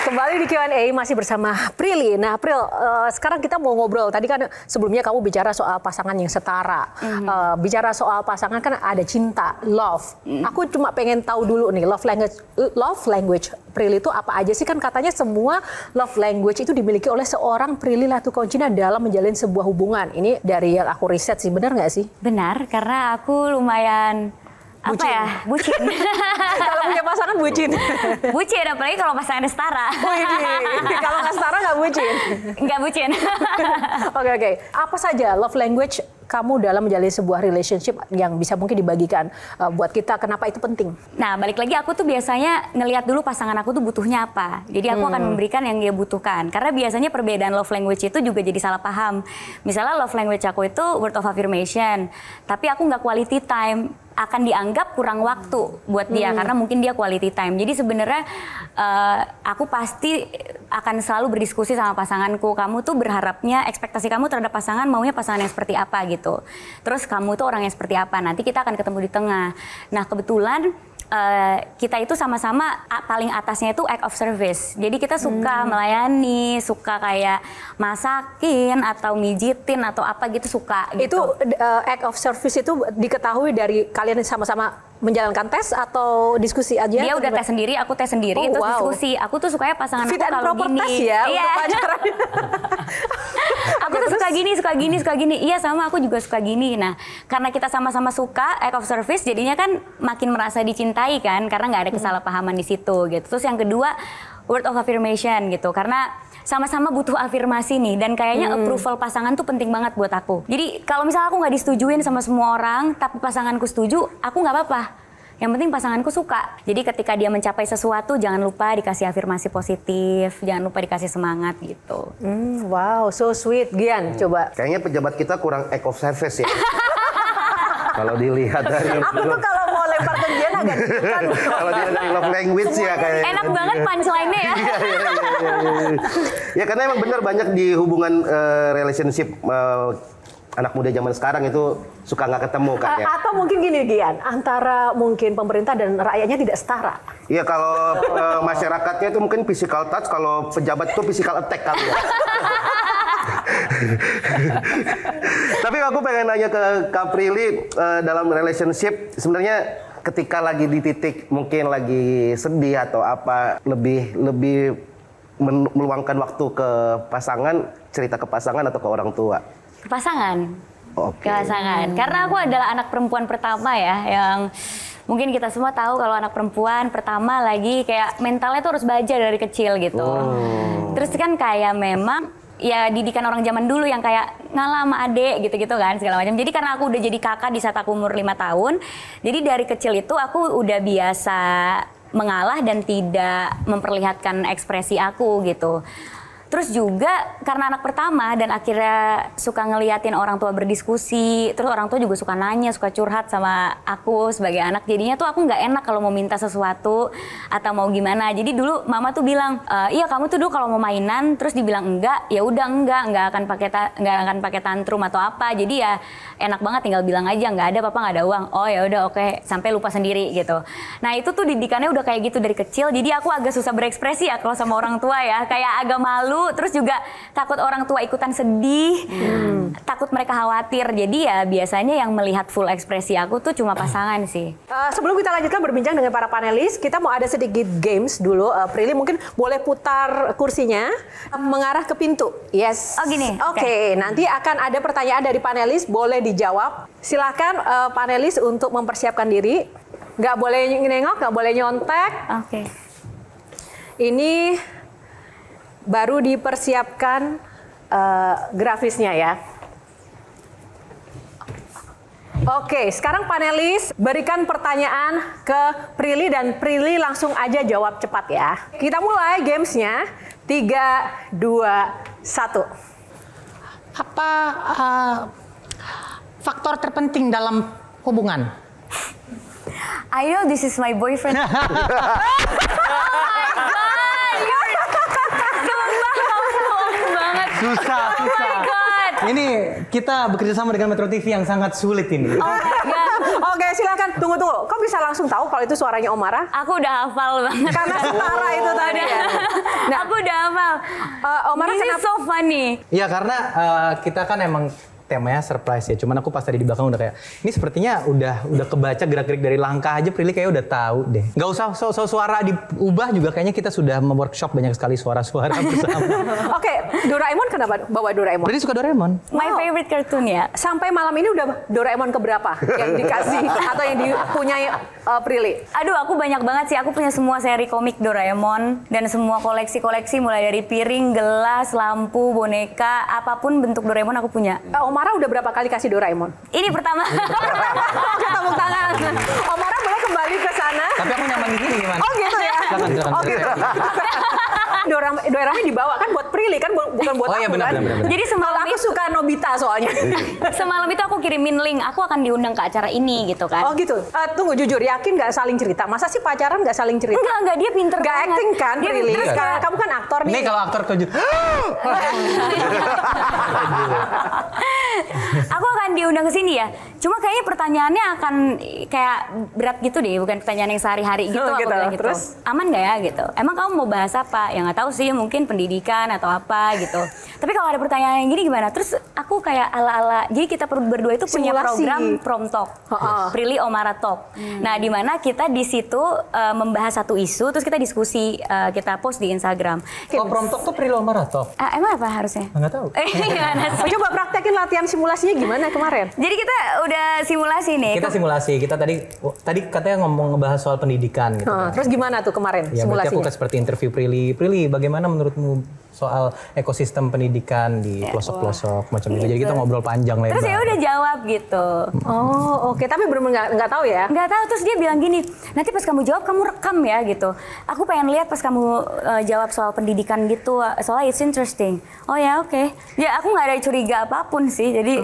Kembali di Q&A masih bersama Prilly. Nah, Pril, sekarang kita mau ngobrol. Tadi kan sebelumnya kamu bicara soal pasangan yang setara. Bicara soal pasangan kan ada cinta, love. Aku cuma pengen tahu dulu nih, love language Prilly itu apa aja sih? Kan katanya semua love language itu dimiliki oleh seorang Prilly Latuconsina dalam menjalin sebuah hubungan. Ini dari yang aku riset sih, benar nggak sih? Benar, karena aku lumayan bucin. Kalau punya pasangan bucin. Bucin, apalagi kalau pasangannya setara. Kalau nggak setara nggak bucin? Nggak bucin. Oke. Apa saja love language kamu dalam menjalin sebuah relationship yang bisa mungkin dibagikan buat kita, kenapa itu penting? Nah, balik lagi aku tuh biasanya ngelihat dulu pasangan aku tuh butuhnya apa. Jadi aku akan memberikan yang dia butuhkan. Karena biasanya perbedaan love language itu juga jadi salah paham. Misalnya love language aku itu word of affirmation, tapi aku nggak quality time, akan dianggap kurang waktu buat dia karena mungkin dia quality time. Jadi sebenarnya aku pasti akan selalu berdiskusi sama pasanganku. Kamu tuh berharapnya, ekspektasi kamu terhadap pasangan maunya pasangan yang seperti apa gitu. Terus kamu tuh orang yang seperti apa? Nanti kita akan ketemu di tengah. Nah kebetulan kita itu sama-sama paling atasnya itu act of service. Jadi kita suka melayani, suka kayak masakin atau mijitin atau apa gitu suka. Gitu. Itu act of service itu diketahui dari kalian sama-sama menjalankan tes atau diskusi aja? Dia udah tes sendiri, aku tes sendiri, terus diskusi. Aku tuh sukanya pasangan fit aku kalau gini. Tes ya, iya. untuk pacaran. Aku tuh suka gini. Iya sama aku juga suka gini. Nah karena kita sama-sama suka act of service, jadinya kan makin merasa dicintai kan, karena nggak ada kesalahpahaman di situ gitu. Terus yang kedua word of affirmation gitu, karena sama-sama butuh afirmasi nih, dan kayaknya approval pasangan tuh penting banget buat aku. Jadi kalau misalnya aku nggak disetujuin sama semua orang, tapi pasanganku setuju, aku nggak apa-apa. Yang penting pasanganku suka. Jadi ketika dia mencapai sesuatu, jangan lupa dikasih afirmasi positif, jangan lupa dikasih semangat gitu. Wow, so sweet. Gian, coba. Kayaknya pejabat kita kurang act of service ya. Kalau dilihat dari aku tuh kalau mau lempar ke Gian agak kan. Kalau dilihat dari love language ya kayak enak banget punchline-nya ya. Ya karena emang benar banyak di hubungan relationship anak muda zaman sekarang itu suka nggak ketemu kan ya. Atau mungkin gini Gian, antara mungkin pemerintah dan rakyatnya tidak setara. Iya, kalau masyarakatnya itu mungkin physical touch, kalau pejabat itu physical attack kali ya. Tapi aku pengen nanya ke Kak Prilly, dalam relationship sebenarnya ketika lagi di titik mungkin lagi sedih atau apa, lebih meluangkan waktu ke pasangan, cerita ke pasangan atau ke orang tua? Ke pasangan. Oke. Ke pasangan. Karena aku adalah anak perempuan pertama ya, yang mungkin kita semua tahu kalau anak perempuan pertama lagi kayak mentalnya tuh harus baja dari kecil gitu. Terus kan kayak memang ya didikan orang zaman dulu yang kayak ngalah sama adek gitu-gitu kan segala macam. Jadi karena aku udah jadi kakak di saat aku umur 5 tahun, jadi dari kecil itu aku udah biasa mengalah dan tidak memperlihatkan ekspresi aku gitu. Terus juga karena anak pertama dan akhirnya suka ngeliatin orang tua berdiskusi, terus orang tua juga suka nanya, suka curhat sama aku sebagai anak. Jadinya tuh aku nggak enak kalau mau minta sesuatu atau mau gimana. Jadi dulu mama tuh bilang, iya kamu tuh dulu kalau mau mainan, terus dibilang enggak, ya udah nggak akan pakai tantrum atau apa. Jadi ya enak banget tinggal bilang aja nggak ada papa, nggak ada uang. Oh ya udah oke, sampai lupa sendiri gitu. Nah itu tuh didikannya udah kayak gitu dari kecil. Jadi aku agak susah berekspresi ya kalau sama orang tua ya, kayak agak malu. Terus juga takut orang tua ikutan sedih, takut mereka khawatir. Jadi ya biasanya yang melihat full ekspresi aku tuh cuma pasangan sih. Sebelum kita lanjutkan berbincang dengan para panelis, kita mau ada sedikit games dulu. Prilly mungkin boleh putar kursinya mengarah ke pintu. Yes. Oh gini. Oke. Nanti akan ada pertanyaan dari panelis, boleh dijawab. Silakan panelis untuk mempersiapkan diri. Nggak boleh nengok, nggak boleh nyontek. Oke. Ini baru dipersiapkan grafisnya ya. Oke, sekarang panelis berikan pertanyaan ke Prilly dan Prilly langsung aja jawab cepat ya. Kita mulai gamesnya. 3, 2, 1. Apa faktor terpenting dalam hubungan? I know this is my boyfriend. Susah. Ini kita bekerja sama dengan Metro TV yang sangat sulit ini. Oke, silakan. Tunggu. Kok bisa langsung tahu kalau itu suaranya Omara? Aku udah hafal banget. Karena setara itu tadi ya. Nah, aku udah hafal. Omara This is so funny. Iya, karena kita kan emang temanya surprise ya. Cuman aku pas tadi di belakang udah kayak, ini sepertinya udah kebaca gerak-gerik dari langkah aja Prilly kayak udah tahu deh. Gak usah suara diubah juga, kayaknya kita sudah workshop banyak sekali suara-suara bersama. Oke, Doraemon kenapa bawa Doraemon? Prilly suka Doraemon. My favorite cartoon ya. Sampai malam ini udah Doraemon keberapa yang dikasih atau yang dipunyai Prilly? Aduh, aku banyak banget sih. Aku punya semua seri komik Doraemon dan semua koleksi-koleksi mulai dari piring, gelas, lampu, boneka, apapun bentuk Doraemon aku punya. Omara udah berapa kali kasih Doraemon? Ini pertama. Tepuk tangan. Omara boleh kembali ke sana. Tapi aku nyaman di sini gimana? Oh gitu ya? Silakan. Oh gitu. Doraemon dibawa kan buat Prilly kan, bukan buat aku benar, kan? benar. Jadi semalam aku suka Nobita soalnya. Semalam itu aku kirimin link, aku akan diundang ke acara ini gitu kan. Oh gitu. Tunggu, jujur, yakin nggak saling cerita? Masa sih pacaran nggak saling cerita? Enggak, dia pinter Nggak banget. acting kan, Dia Prilly? terus Karena kamu kan aktor nih. Ini kalau aktor Aku akan diundang ke sini ya. Cuma kayaknya pertanyaannya akan kayak berat gitu deh, bukan pertanyaan yang sehari-hari gitu. Aku bilang gitu. Terus? Aman nggak ya gitu? Emang kamu mau bahas apa? Ya nggak tahu sih, mungkin pendidikan atau apa gitu. Tapi kalau ada pertanyaan yang gini gimana? Terus aku kayak ala-ala. Jadi kita berdua itu punya program Prom Talk, Prilly Omara Talk. Nah, di mana kita di situ membahas satu isu, terus kita diskusi, kita post di Instagram. Oh, Prom Talk tuh Prilly Omara Talk? Emang apa harusnya? Nggak tahu. Gimana sih? Coba praktekin latihan simulasinya gimana kemarin? Jadi kita udah simulasi nih. Kita simulasi. Kita tadi katanya ngomong ngebahas soal pendidikan gitu. Terus gimana tuh kemarin ya, simulasinya? Aku seperti interview Prilly. Prilly, bagaimana menurutmu soal ekosistem pendidikan di pelosok-pelosok macam itu? Jadi kita ngobrol panjang lebar. Terus ya udah jawab gitu. Oh, oke. Tapi benar-benar nggak tahu ya? Nggak tahu. Terus dia bilang gini, nanti pas kamu jawab kamu rekam ya gitu. Aku pengen lihat pas kamu jawab soal pendidikan gitu. Soalnya it's interesting. Oh ya oke. Ya aku nggak ada curiga apapun sih. Jadi.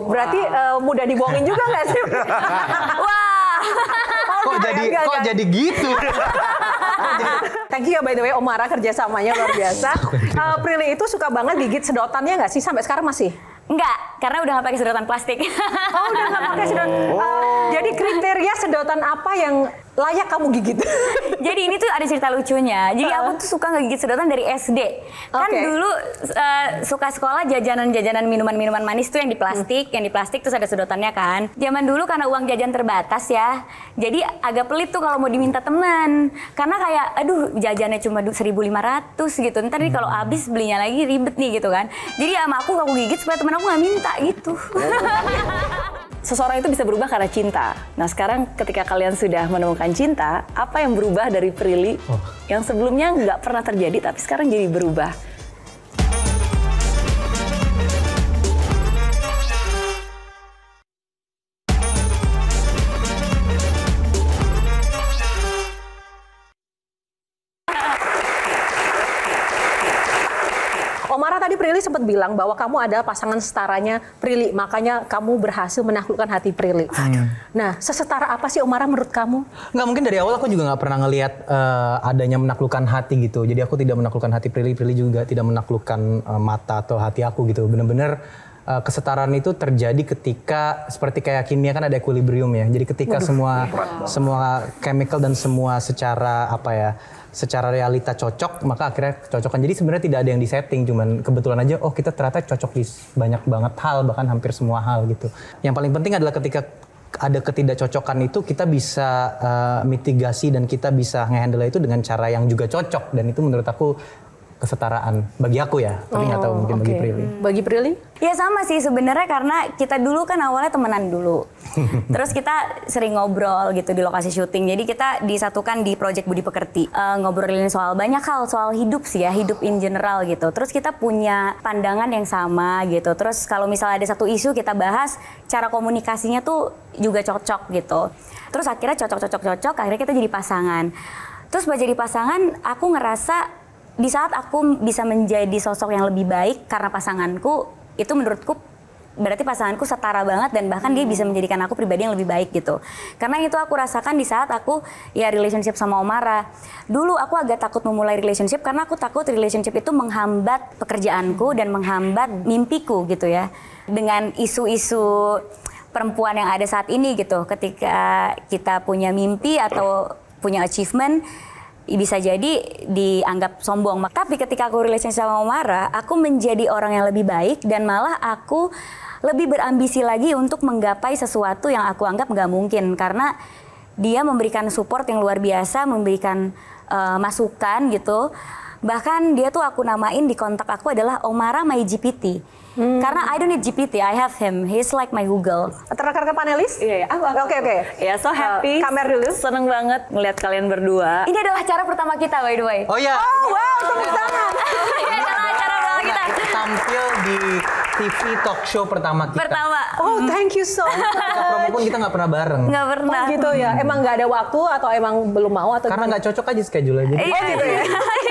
Berarti mudah dibohongin juga nggak sih? Wah. Kok jadi gitu? Thank you ya by the way Omara, kerjasamanya luar biasa. Prilly itu suka banget gigit sedotannya nggak sih? Sampai sekarang masih? Enggak, karena udah nggak pakai sedotan plastik. Oh, udah nggak pakai sedotan. Jadi kriteria sedotan apa yang layak kamu gigit? Jadi ini tuh ada cerita lucunya. Jadi aku tuh suka ngegigit sedotan dari SD. Kan dulu suka sekolah jajanan-jajanan minuman-minuman manis tuh yang di plastik terus ada sedotannya kan. Zaman dulu karena uang jajan terbatas ya. Jadi agak pelit tuh kalau mau diminta teman. Karena kayak aduh jajannya cuma 1.500 gitu. Ntar nih kalau habis belinya lagi ribet nih gitu kan. Jadi sama aku gigit supaya temen aku nggak minta gitu. Seseorang itu bisa berubah karena cinta. Nah sekarang ketika kalian sudah menemukan cinta, apa yang berubah dari Prilly yang sebelumnya nggak pernah terjadi tapi sekarang jadi berubah? Omara tadi Prilly sempat bilang bahwa kamu adalah pasangan setaranya Prilly, makanya kamu berhasil menaklukkan hati Prilly. Nah, sesetara apa sih Omara menurut kamu? Nggak, mungkin dari awal aku juga nggak pernah ngelihat adanya menaklukkan hati gitu. Jadi aku tidak menaklukkan hati Prilly, Prilly juga tidak menaklukkan mata atau hati aku gitu. Bener-bener kesetaraan itu terjadi ketika seperti kayak kimia kan ada equilibrium ya. Jadi ketika semua chemical dan semua secara realita cocok, maka akhirnya kecocokan. Jadi sebenarnya tidak ada yang disetting, cuman kebetulan aja kita ternyata cocok di banyak banget hal, bahkan hampir semua hal gitu. Yang paling penting adalah ketika ada ketidakcocokan itu kita bisa mitigasi dan kita bisa nge-handle itu dengan cara yang juga cocok, dan itu menurut aku kesetaraan bagi aku ya, tapi nggak tahu mungkin bagi Prilly. Bagi Prilly? Ya sama sih sebenarnya, karena kita dulu kan awalnya temenan dulu. Terus kita sering ngobrol gitu di lokasi syuting. Jadi kita disatukan di Project Budi Pekerti. Ngobrolin soal banyak hal, soal hidup sih ya, hidup in general gitu. Terus kita punya pandangan yang sama gitu. Terus kalau misalnya ada satu isu kita bahas, cara komunikasinya tuh juga cocok gitu. Terus akhirnya cocok, akhirnya kita jadi pasangan. Terus pas jadi pasangan, aku ngerasa di saat aku bisa menjadi sosok yang lebih baik karena pasanganku, itu menurutku berarti pasanganku setara banget, dan bahkan dia bisa menjadikan aku pribadi yang lebih baik gitu. Karena itu aku rasakan di saat aku relationship sama Omara. Dulu aku agak takut memulai relationship karena aku takut relationship itu menghambat pekerjaanku dan menghambat mimpiku gitu ya. Dengan isu-isu perempuan yang ada saat ini gitu, ketika kita punya mimpi atau punya achievement, bisa jadi dianggap sombong. Tapi ketika aku relationship sama Omara, aku menjadi orang yang lebih baik, dan malah aku lebih berambisi lagi untuk menggapai sesuatu yang aku anggap nggak mungkin. Karena dia memberikan support yang luar biasa, memberikan masukan gitu. Bahkan dia tuh aku namain di kontak aku adalah Omara My GPT. Karena I don't need GPT, I have him. He's like my Google. Rekan-rekan panelis? Iya. Oke. Ya, so happy. Kamer dulu. Seneng banget ngeliat kalian berdua. Ini adalah acara pertama kita, by the way. Oh iya. Oh wow, tepuk tangan. Ini adalah acara pertama kita. Tampil di TV talk show pertama kita. Oh, thank you so much. Kita promo pun kita nggak pernah bareng. Nggak pernah. Oh, gitu ya. Emang nggak ada waktu atau emang belum mau atau karena nggak cocok aja schedule aja. Oh gitu ya.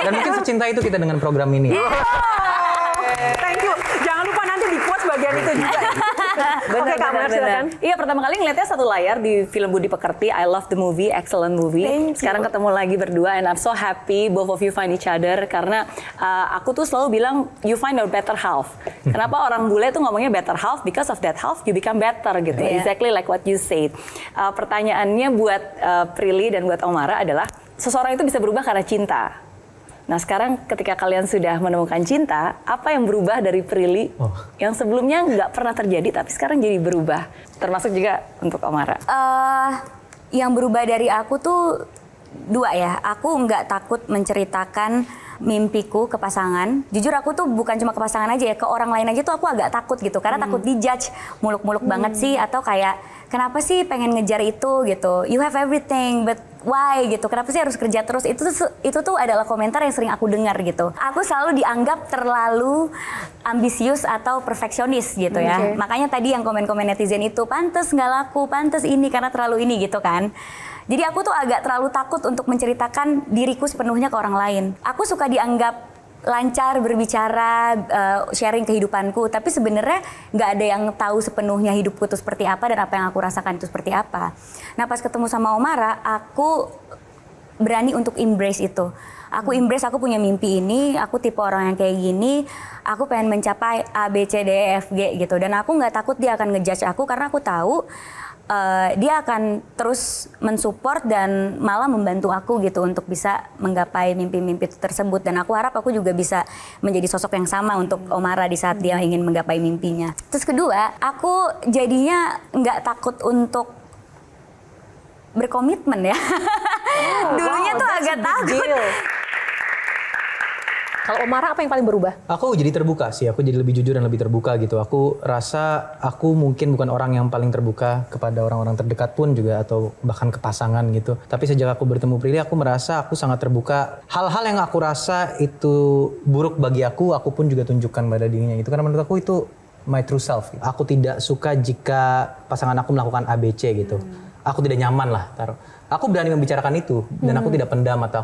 Dan mungkin secinta itu kita dengan program ini. Thank you. Jangan lupa nanti di quotes bagian itu juga. Oke, Kamer silakan. Iya, pertama kali ngeliatnya satu layar di film Budi Pekerti. I love the movie, excellent movie. Sekarang ketemu lagi berdua, and I'm so happy both of you find each other. Karena aku tuh selalu bilang you find your better half. Kenapa orang bule tuh ngomongnya better half? Because of that half you become better gitu. Exactly like what you said. Pertanyaannya buat Prilly dan buat Omara adalah, seseorang itu bisa berubah karena cinta. Nah sekarang ketika kalian sudah menemukan cinta, apa yang berubah dari Prilly yang sebelumnya nggak pernah terjadi tapi sekarang jadi berubah? Termasuk juga untuk Omara. Yang berubah dari aku tuh dua ya. Aku nggak takut menceritakan mimpiku ke pasangan. Jujur aku tuh bukan cuma ke pasangan aja ya, ke orang lain aja tuh aku agak takut gitu. Karena takut dijudge, muluk-muluk banget sih, atau kayak kenapa sih pengen ngejar itu gitu. You have everything but why gitu. Kenapa sih harus kerja terus? Itu tuh adalah komentar yang sering aku dengar gitu. Aku selalu dianggap terlalu ambisius atau perfeksionis gitu ya. Makanya tadi yang komen-komen netizen itu, pantes nggak laku, pantes ini karena terlalu ini gitu kan. Jadi aku tuh agak terlalu takut untuk menceritakan diriku sepenuhnya ke orang lain. Aku suka dianggap lancar berbicara, sharing kehidupanku, tapi sebenarnya nggak ada yang tahu sepenuhnya hidupku itu seperti apa dan apa yang aku rasakan itu seperti apa. Nah pas ketemu sama Omara, aku berani untuk embrace itu. Aku embrace, aku punya mimpi ini, aku tipe orang yang kayak gini, aku pengen mencapai A, B, C, D, E, F, G gitu. Dan aku nggak takut dia akan ngejudge aku karena aku tahu dia akan terus mensupport dan malah membantu aku gitu untuk bisa menggapai mimpi-mimpi tersebut. Dan aku harap aku juga bisa menjadi sosok yang sama untuk Omara di saat dia ingin menggapai mimpinya. Terus kedua, aku jadinya nggak takut untuk berkomitmen ya. Dulunya tuh agak takut. Kalau Omara apa yang paling berubah? Aku jadi terbuka sih, aku jadi lebih jujur dan lebih terbuka gitu. Aku rasa aku mungkin bukan orang yang paling terbuka kepada orang-orang terdekat pun juga atau bahkan ke pasangan gitu. Tapi sejak aku bertemu Prilly, aku merasa aku sangat terbuka. Hal-hal yang aku rasa itu buruk bagi aku pun juga tunjukkan pada dirinya gitu. Karena menurut aku itu my true self. Aku tidak suka jika pasangan aku melakukan ABC gitu. Aku tidak nyaman lah, taruh. Aku berani membicarakan itu dan aku tidak pendam atau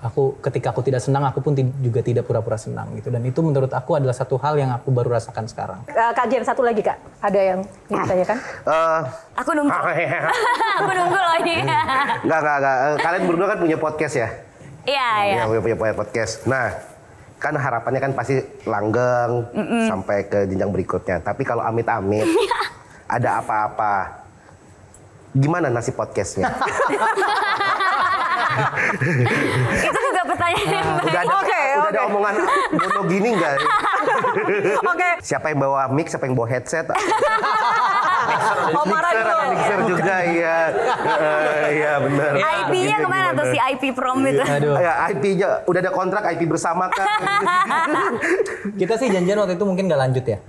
aku ketika aku tidak senang aku pun juga tidak pura-pura senang gitu. Dan itu menurut aku adalah satu hal yang aku baru rasakan sekarang. Kak Jen, satu lagi Kak, ada yang ingin ditanyakan? Aku nunggu. Aku nunggu loh ini. Enggak. Kalian berdua kan punya podcast ya? Iya. Iya, punya podcast. Nah, kan harapannya kan pasti langgeng sampai ke jenjang berikutnya. Tapi kalau amit-amit ada apa-apa, gimana nasib podcastnya? Itu juga pertanyaan. Udah ada omongan bodoh gini nggak? Oke. Siapa yang bawa mic, siapa yang bawa headset? Mixer juga, iya. Iya benar. IP-nya kemana tuh si IP prom itu? Ya, IP-nya udah ada kontrak IP bersama kan? Kita sih janjian waktu itu mungkin nggak lanjut ya.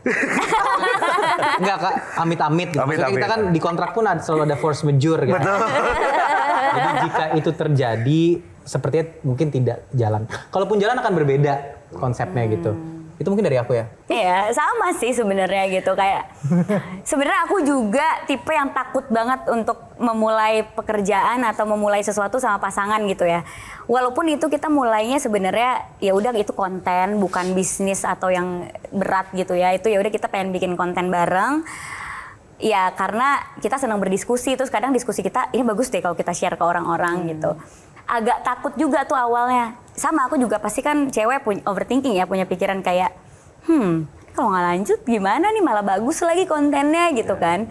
Enggak Kak, amit-amit gitu. Maksudnya kita kan di kontrak pun selalu ada force majeure gitu. Betul. Jadi jika itu terjadi, sepertinya mungkin tidak jalan. Kalaupun jalan akan berbeda konsepnya gitu. Itu mungkin dari aku ya. Iya, sama sih sebenarnya gitu. Kayak sebenarnya aku juga tipe yang takut banget untuk memulai pekerjaan atau memulai sesuatu sama pasangan gitu ya. Walaupun itu kita mulainya sebenarnya ya udah itu konten, bukan bisnis atau yang berat gitu ya. Itu ya udah kita pengen bikin konten bareng. Ya karena kita senang berdiskusi, terus kadang diskusi kita ini bagus deh kalau kita share ke orang-orang gitu. Agak takut juga tuh awalnya. Sama aku juga pasti kan cewek punya overthinking ya, punya pikiran kayak kalau nggak lanjut gimana nih, malah bagus lagi kontennya gitu kan.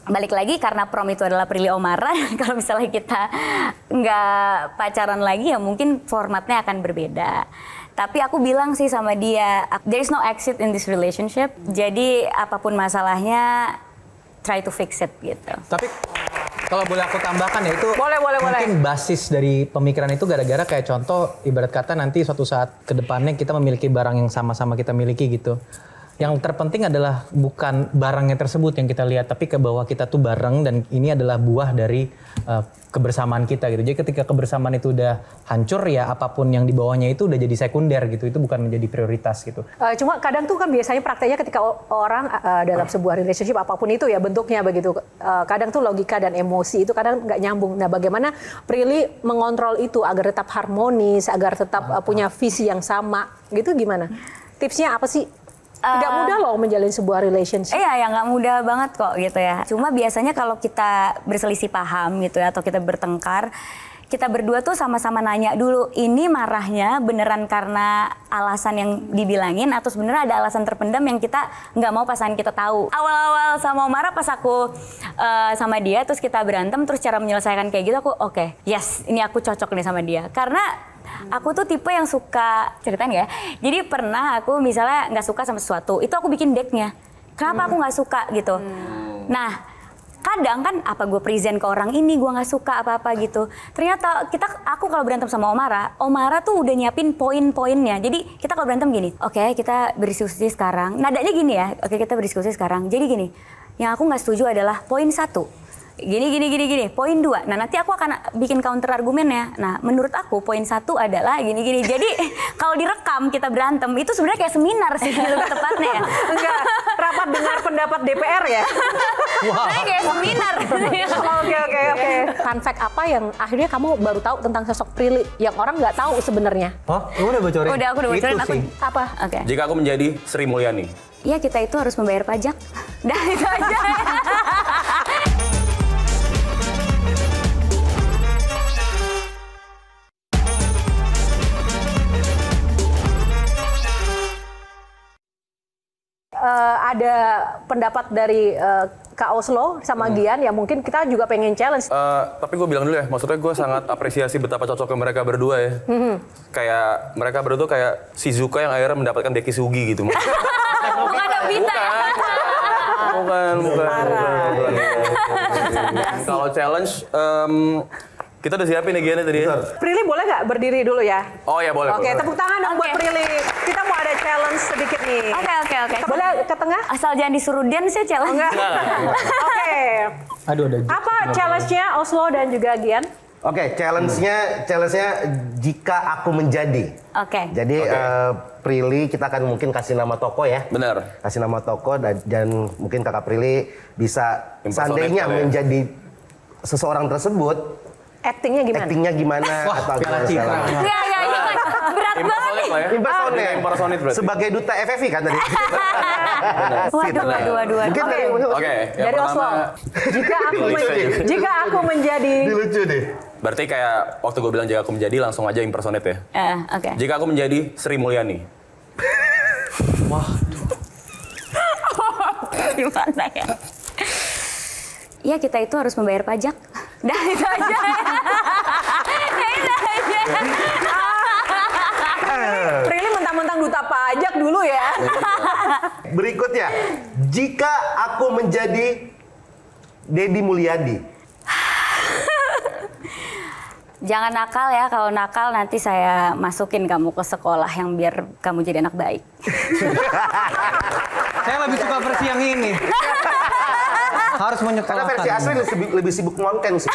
Balik lagi karena prom itu adalah Prilly Omara, kalau misalnya kita nggak pacaran lagi ya mungkin formatnya akan berbeda. Tapi aku bilang sih sama dia, there is no exit in this relationship. Jadi apapun masalahnya, try to fix it gitu. Tapi kalau boleh aku tambahkan ya itu boleh. Mungkin basis dari pemikiran itu gara-gara kayak contoh ibarat kata nanti suatu saat ke depannya kita memiliki barang yang sama-sama kita miliki gitu. Yang terpenting adalah bukan barangnya tersebut yang kita lihat, tapi ke bahwa kita tuh bareng dan ini adalah buah dari kebersamaan kita gitu. Jadi ketika kebersamaan itu udah hancur ya apapun yang di bawahnya itu udah jadi sekunder gitu. Itu bukan menjadi prioritas gitu. Cuma kadang tuh kan biasanya prakteknya ketika orang dalam sebuah relationship apapun itu ya bentuknya begitu. Kadang tuh logika dan emosi itu kadang nggak nyambung. Nah bagaimana Prilly mengontrol itu agar tetap harmonis, agar tetap punya visi yang sama gitu gimana? Tipsnya apa sih? Tidak mudah loh menjalin sebuah relationship. Iya, ya nggak mudah banget kok gitu ya. Cuma biasanya kalau kita berselisih paham gitu ya, atau kita bertengkar, kita berdua tuh sama-sama nanya dulu, ini marahnya beneran karena alasan yang dibilangin atau sebenarnya ada alasan terpendam yang kita nggak mau pasangan kita tahu. Awal-awal sama Omara pas aku sama dia, terus kita berantem, terus cara menyelesaikan kayak gitu, aku oke, yes, ini aku cocok nih sama dia. Karena aku tuh tipe yang suka ceritain ya. Jadi pernah aku misalnya nggak suka sama sesuatu, itu aku bikin decknya. Kenapa aku nggak suka gitu? Nah, kadang kan apa gue present ke orang ini gue nggak suka apa-apa gitu. Ternyata aku kalau berantem sama Omara tuh udah nyiapin poin-poinnya. Jadi kita kalau berantem gini, oke, kita berdiskusi sekarang. Nadanya gini ya, oke kita berdiskusi sekarang. Jadi gini, yang aku nggak setuju adalah poin 1. Gini. Poin 2. Nah, nanti aku akan bikin counter argumennya. Nah, menurut aku poin 1 adalah gini. Jadi, kalau direkam kita berantem, itu sebenarnya kayak seminar sih lebih tepatnya ya. Enggak, rapat dengar pendapat DPR ya. Wow. Kayak seminar. Oke. Fun fact apa yang akhirnya kamu baru tahu tentang sosok Prilly yang orang nggak tahu sebenarnya? Oh, kamu udah bocorin? Udah, aku udah bocorin. Apa? Oke. Jika aku menjadi Sri Mulyani. Iya, kita itu harus membayar pajak. Dah, itu aja. ada pendapat dari Kak Oslo sama Gian yang mungkin kita juga pengen challenge. Tapi gue bilang dulu ya, maksudnya gue sangat apresiasi betapa cocoknya mereka berdua ya. Kayak mereka berdua kayak Shizuka yang akhirnya mendapatkan Deki Sugi gitu. Bukan Nobita ya? Bukan. Kalau challenge, kita udah siapin nih Gian tadi ya. Prilly boleh nggak berdiri dulu ya? Oh ya boleh. Oke, tepuk tangan dong buat Prilly. Kita mau ada challenge sedikit nih. Oke. Boleh ke tengah? Asal jangan disuruh Dian sih challenge. Enggak. Oke. Aduh, ada. Apa challenge-nya Oslo dan juga Gian? Oke, challenge-nya jika aku menjadi. Oke. Jadi Prilly kita akan mungkin kasih nama toko ya. Benar. Kasih nama toko dan mungkin Kakak Prilly bisa seandainya menjadi seseorang tersebut. Actingnya gimana? Wah, atau Piala Citra. Iya. Berat banget. Impersonate. Sebagai duta FFI kan tadi. Waduh. Mungkin Oke, yang dari pertama. Oslo. Jika aku menjadi. lucu deh. Berarti kayak waktu gue bilang jika aku menjadi langsung aja impersonate ya. Oke. Jika aku menjadi Sri Mulyani. Gimana ya? Ya kita itu harus membayar pajak. Dah itu aja. Prilly mentang-mentang duta pajak dulu ya. Berikutnya, jika aku menjadi Deddy Mulyadi. Jangan nakal ya, kalau nakal nanti saya masukin kamu ke sekolah yang biar kamu jadi anak baik. Saya lebih suka versi yang ini. Harus menyekolahkan. Karena versi asli lebih sibuk ngonten sih.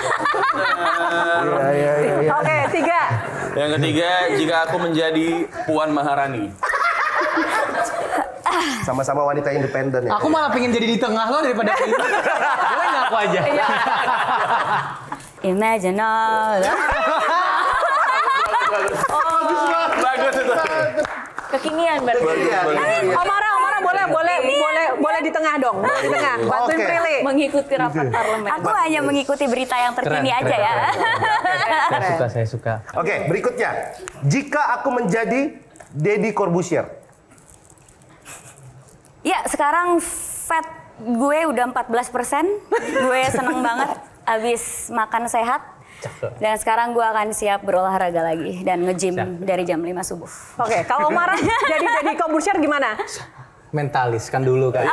Iya. Oke, 3. Yang ketiga, jika aku menjadi Puan Maharani. Sama-sama wanita independen ya. Aku malah pengen jadi di tengah lo daripada ini. Boleh nggak aku aja? Imagine all. Bagus itu. Kekinian berarti. Omara boleh di tengah dong. Boleh di tengah. Bantuin Prilly. Mengikuti rapat parlemen. Aku hanya mengikuti berita yang terkini aja ya. Saya suka. Oke, berikutnya. Jika aku menjadi Deddy Corbuzier. Ya, sekarang fat gue udah 14%. Gue seneng banget abis makan sehat. Dan sekarang gue akan siap berolahraga lagi dan nge-gym dari jam 5 subuh. Oke, kalau Omara jadi Corbuzier gimana? Mentalis kan dulu kan.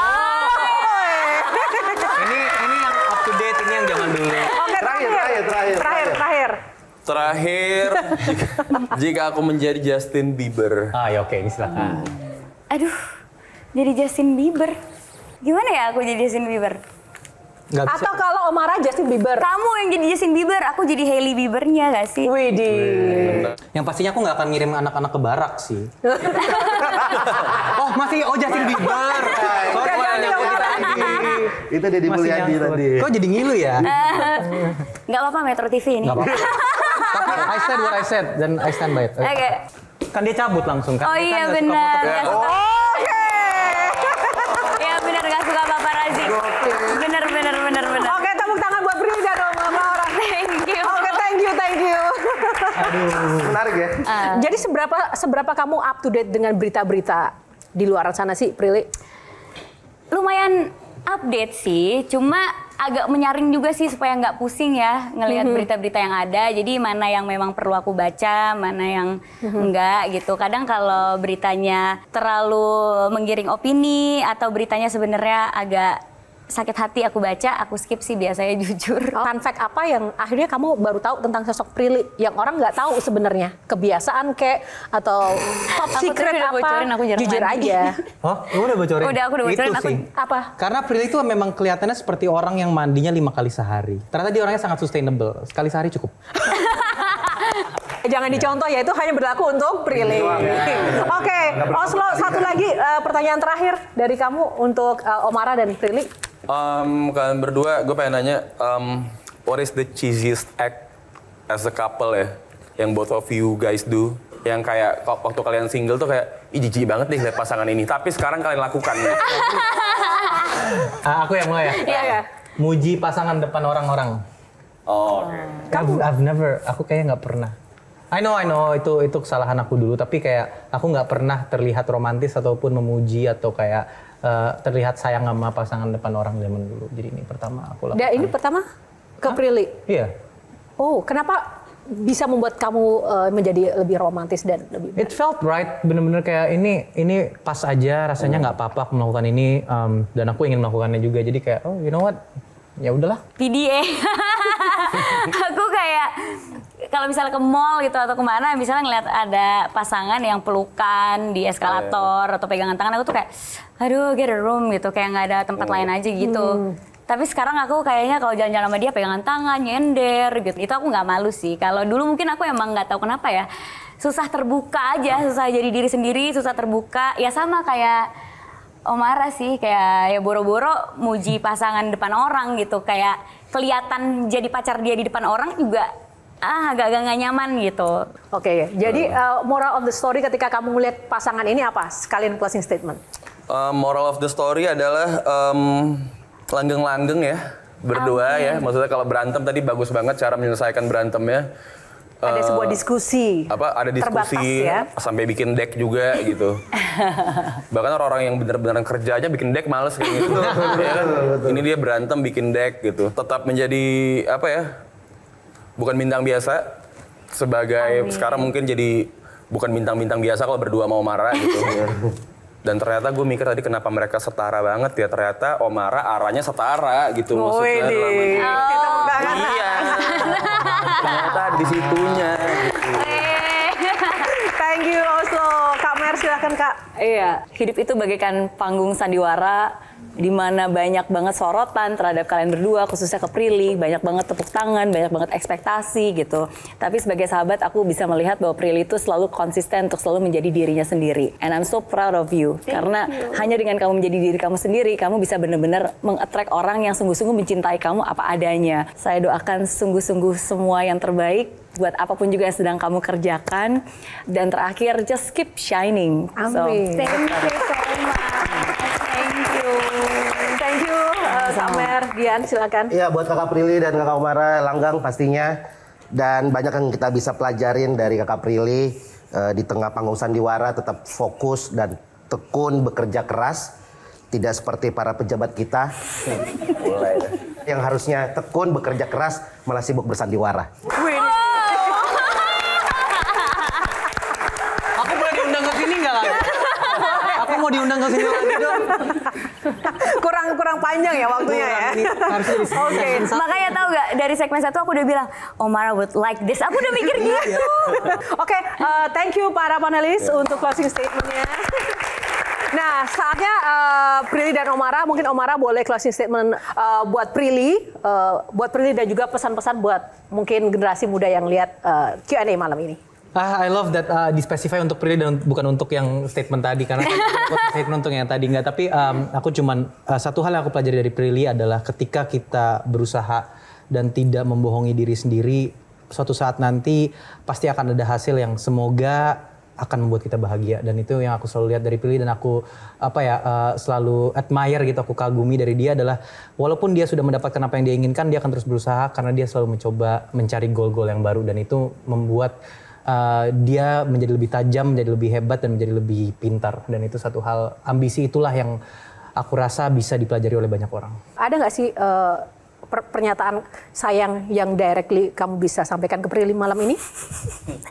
Ini yang up to date, ini yang zaman dulu. Oke, terakhir. Jika aku menjadi Justin Bieber. Ya oke, ini silakan. Aduh, jadi Justin Bieber. Gimana ya aku jadi Justin Bieber? Atau kalau Omara Justin Bieber. Kamu yang jadi Justin Bieber, aku jadi Hailey Biebernya gak sih? Widih. Yang pastinya aku nggak akan ngirim anak-anak ke barak sih. Justin Bieber. Itu Deddy Mulyadi tadi. Kok jadi ngilu ya? Gak apa-apa Metro TV ini. Gak apa-apa. Tapi I said what I said dan I stand by it. Oke. Kan dia cabut langsung kan? Oh iya benar. Iya benar gak suka paparazi. Benar. Oke, tepuk tangan buat Prilly dan Omara. Thank you. Oke, thank you. Aduh, menarik ya. Jadi seberapa kamu up to date dengan berita-berita di luar sana sih, Prilly? Lumayan update sih, cuma agak menyaring juga sih supaya nggak pusing ya ngelihat berita-berita yang ada. Jadi mana yang memang perlu aku baca, mana yang enggak gitu. Kadang kalau beritanya terlalu menggiring opini atau beritanya sebenarnya agak sakit hati aku baca, aku skip sih biasanya jujur. Fun fact apa yang akhirnya kamu baru tahu tentang sosok Prilly yang orang nggak tahu sebenarnya? Kebiasaan kek atau top secret udah apa? bocorin, aku jarang Jujur mandi. aja. Oh, lu udah bocorin? Udah, aku udah bocorin. Itu Aku sih. Apa? Karena Prilly itu memang kelihatannya seperti orang yang mandinya 5 kali sehari. Ternyata dia orangnya sangat sustainable. Sekali sehari cukup. Jangan dicontoh ya, itu hanya berlaku untuk Prilly. Oke, Oslo, satu lagi pertanyaan terakhir dari kamu untuk Omara dan Prilly. Kalian berdua, gue pengen nanya, what is the cheesiest act as a couple ya, yang both of you guys do, yang kayak waktu kalian single tuh kayak, ih jijik banget deh lihat pasangan ini, tapi sekarang kalian lakukan. Aku yang mulai ya? Iya. Muji pasangan depan orang-orang. Oh. I've never, aku kayaknya nggak pernah. I know, itu kesalahan aku dulu, tapi kayak aku nggak pernah terlihat romantis ataupun memuji atau kayak terlihat sayang sama pasangan depan orang zaman dulu. Jadi ini pertama aku lakukan. Dan ini pertama ke Prilly? Iya. Oh, kenapa bisa membuat kamu menjadi lebih romantis dan lebih... It felt right, bener-bener kayak ini pas aja, rasanya nggak apa-apa aku melakukan ini, dan aku ingin melakukannya juga. Jadi kayak, oh you know what, ya udahlah. PDA. Aku kayak kalau misalnya ke mall gitu atau kemana, misalnya ngeliat ada pasangan yang pelukan di eskalator atau pegangan tangan, aku tuh kayak, aduh get a room gitu, kayak nggak ada tempat lain aja gitu. Tapi sekarang aku kayaknya kalau jalan-jalan sama dia pegangan tangan, nyender gitu. Itu aku nggak malu sih. Kalau dulu mungkin aku emang nggak tahu kenapa ya. Susah terbuka aja, susah jadi diri sendiri, susah terbuka. Ya sama kayak Omara sih, kayak ya boro-boro muji pasangan depan orang gitu. Kayak kelihatan jadi pacar dia di depan orang juga agak-agak nggak nyaman gitu. Oke, jadi moral of the story ketika kamu melihat pasangan ini apa? Sekalian closing statement. Moral of the story adalah langgeng-langgeng ya, berdua ya. Maksudnya kalau berantem tadi bagus banget cara menyelesaikan berantemnya. Ada sebuah diskusi. Ada diskusi ya? Sampai bikin deck juga gitu. Bahkan orang-orang yang benar-benar kerjanya bikin deck males kayak gitu. Ya kan? Ini dia berantem bikin deck gitu. Tetap menjadi bukan bintang biasa sebagai sekarang mungkin jadi bukan bintang-bintang biasa kalau berdua mau marah gitu. Dan ternyata gue mikir tadi kenapa mereka setara banget ya, ternyata Omara arahnya setara gitu maksudnya. Iya. Ternyata di situnya gitu. Thank you Oslo. Kak Mer silakan Kak. Iya, hidup itu bagaikan panggung sandiwara di mana banyak banget sorotan terhadap kalian berdua, khususnya ke Prilly, banyak banget tepuk tangan, banyak banget ekspektasi gitu. Tapi sebagai sahabat aku bisa melihat bahwa Prilly itu selalu konsisten untuk selalu menjadi dirinya sendiri. And I'm so proud of you. Karena hanya dengan kamu menjadi diri kamu sendiri, kamu bisa benar-benar meng-attract orang yang sungguh-sungguh mencintai kamu apa adanya. Saya doakan sungguh-sungguh semua yang terbaik buat apapun juga yang sedang kamu kerjakan. Dan terakhir, just keep shining. Amin. Thank you so much. Thank you, Kak Mer, Dian silakan. Iya, buat Kakak Prilly dan Kakak Omara, langgang pastinya. Dan banyak yang kita bisa pelajarin dari Kakak Prilly. Di tengah panggung sandiwara tetap fokus dan tekun bekerja keras. Tidak seperti para pejabat kita. Yang harusnya tekun bekerja keras malah sibuk bersandiwara. Aku boleh diundang ke sini nggak lagi? Aku mau diundang ke sini lagi dong. Kurang panjang ya waktunya ya. Oke. Makanya tahu nggak dari segmen 1 aku udah bilang Omara would like this. Aku udah mikir gitu. Oke, thank you para panelis untuk closing statementnya. Nah, saatnya Prilly dan Omara, mungkin Omara boleh closing statement buat Prilly dan juga pesan-pesan buat mungkin generasi muda yang lihat Q&A malam ini. I love that dispesify untuk Prilly dan bukan untuk yang statement tadi karena statement untuk yang tadi enggak. Tapi aku cuman satu hal yang aku pelajari dari Prilly adalah ketika kita berusaha dan tidak membohongi diri sendiri, suatu saat nanti pasti akan ada hasil yang semoga akan membuat kita bahagia. Dan itu yang aku selalu lihat dari Prilly dan aku selalu admire gitu, aku kagumi dari dia adalah walaupun dia sudah mendapatkan apa yang dia inginkan, dia akan terus berusaha karena dia selalu mencoba mencari goal-goal yang baru dan itu membuat dia menjadi lebih tajam, menjadi lebih hebat, dan menjadi lebih pintar. Dan itu satu hal, ambisi itulah yang aku rasa bisa dipelajari oleh banyak orang. Ada nggak sih pernyataan sayang yang directly kamu bisa sampaikan ke Prilly malam ini?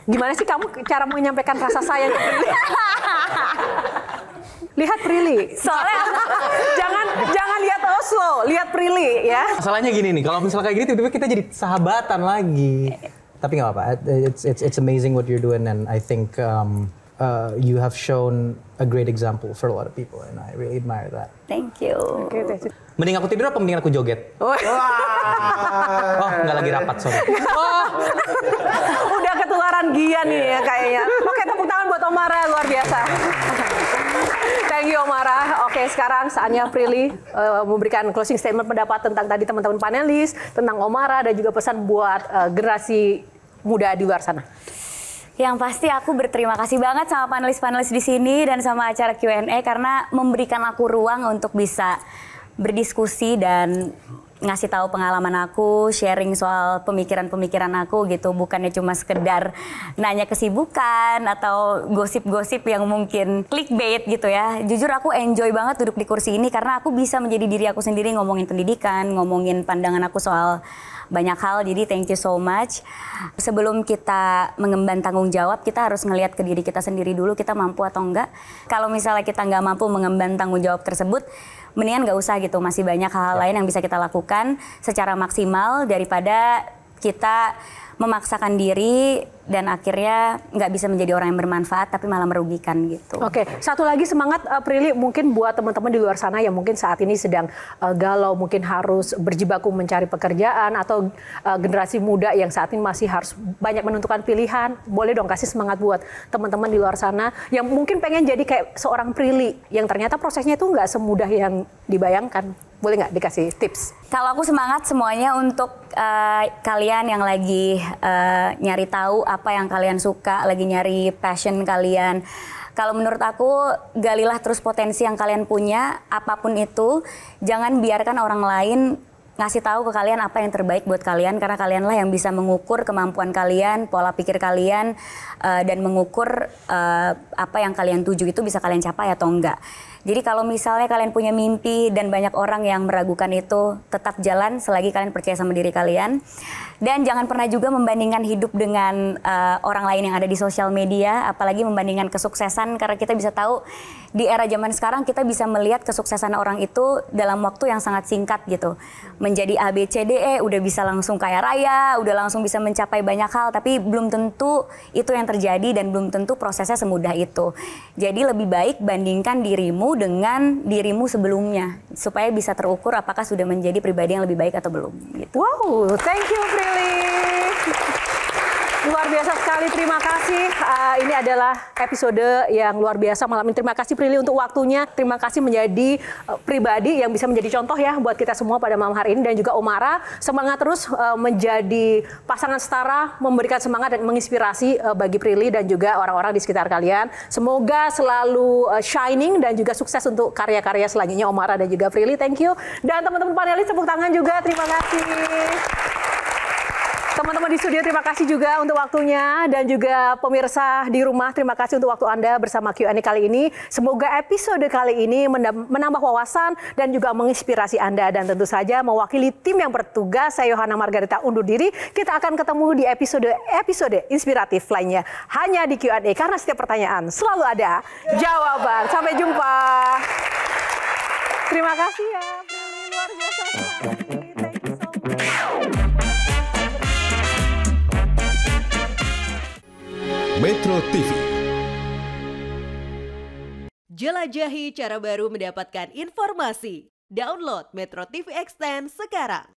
Gimana sih kamu cara menyampaikan rasa sayang ke Prilly? Lihat Prilly. Soalnya jangan lihat Oslo, lihat Prilly ya. Masalahnya gini nih, kalau misalnya kayak gini tiba-tiba kita jadi sahabatan lagi. Tapi nggak apa-apa. It's amazing what you're doing, and I think you have shown a great example for a lot of people, and I really admire that. Thank you. Mending aku tidur apa mending aku joget? Oh, nggak lagi rapat, sorry. Udah ketularan Gian nih ya kayaknya. Oke, tepuk tangan buat Omara, luar biasa. Thank you Omara. Oke, sekarang saatnya Prilly memberikan closing statement pendapat tentang tadi teman-teman panelis, tentang Omara dan juga pesan buat generasi muda di luar sana. Yang pasti aku berterima kasih banget sama panelis-panelis di sini dan sama acara Q&A karena memberikan aku ruang untuk bisa berdiskusi dan ngasih tahu pengalaman aku, sharing soal pemikiran-pemikiran aku gitu, bukannya cuma sekedar nanya kesibukan atau gosip-gosip yang mungkin clickbait gitu ya. Jujur aku enjoy banget duduk di kursi ini karena aku bisa menjadi diri aku sendiri, ngomongin pendidikan, ngomongin pandangan aku soal banyak hal, jadi thank you so much. Sebelum kita mengemban tanggung jawab, kita harus ngelihat ke diri kita sendiri dulu, kita mampu atau enggak. Kalau misalnya kita nggak mampu mengemban tanggung jawab tersebut, mendingan nggak usah gitu, masih banyak hal lain yang bisa kita lakukan secara maksimal daripada kita memaksakan diri dan akhirnya nggak bisa menjadi orang yang bermanfaat tapi malah merugikan gitu. Oke, satu lagi semangat Prilly mungkin buat teman-teman di luar sana yang mungkin saat ini sedang galau, mungkin harus berjibaku mencari pekerjaan atau generasi muda yang saat ini masih harus banyak menentukan pilihan. Boleh dong kasih semangat buat teman-teman di luar sana yang mungkin pengen jadi kayak seorang Prilly yang ternyata prosesnya itu nggak semudah yang dibayangkan. Boleh nggak dikasih tips? Kalau aku semangat semuanya untuk kalian yang lagi nyari tahu apa yang kalian suka, lagi nyari passion kalian. Kalau menurut aku, galilah terus potensi yang kalian punya, apapun itu. Jangan biarkan orang lain ngasih tahu ke kalian apa yang terbaik buat kalian, karena kalianlah yang bisa mengukur kemampuan kalian, pola pikir kalian, dan mengukur apa yang kalian tuju itu bisa kalian capai atau enggak. Jadi kalau misalnya kalian punya mimpi dan banyak orang yang meragukan itu, tetap jalan selagi kalian percaya sama diri kalian. Dan jangan pernah juga membandingkan hidup dengan orang lain yang ada di sosial media, apalagi membandingkan kesuksesan, karena kita bisa tahu di era zaman sekarang kita bisa melihat kesuksesan orang itu dalam waktu yang sangat singkat gitu. Menjadi A, B, C, D, E, udah bisa langsung kaya raya, udah langsung bisa mencapai banyak hal, tapi belum tentu itu yang terjadi dan belum tentu prosesnya semudah itu. Jadi lebih baik bandingkan dirimu dengan dirimu sebelumnya, supaya bisa terukur apakah sudah menjadi pribadi yang lebih baik atau belum. Gitu. Wow, thank you Prilly. Luar biasa sekali, terima kasih. Ini adalah episode yang luar biasa malam ini. Terima kasih Prilly untuk waktunya. Terima kasih menjadi pribadi yang bisa menjadi contoh ya buat kita semua pada malam hari ini. Dan juga Omara, semangat terus menjadi pasangan setara, memberikan semangat dan menginspirasi bagi Prilly dan juga orang-orang di sekitar kalian. Semoga selalu shining dan juga sukses untuk karya-karya selanjutnya Omara dan juga Prilly. Thank you. Dan teman-teman panelis tepuk tangan juga, terima kasih. Teman-teman di studio, terima kasih juga untuk waktunya. Dan juga pemirsa di rumah, terima kasih untuk waktu Anda bersama Q&A kali ini. Semoga episode kali ini menambah wawasan dan juga menginspirasi Anda. Dan tentu saja mewakili tim yang bertugas, saya Yohana Margarita undur diri. Kita akan ketemu di episode inspiratif lainnya. Hanya di Q&A, karena setiap pertanyaan selalu ada jawaban. Sampai jumpa. Terima kasih ya, luar biasa sekali. Metro TV. Jelajahi cara baru mendapatkan informasi. Download Metro TV Extend sekarang.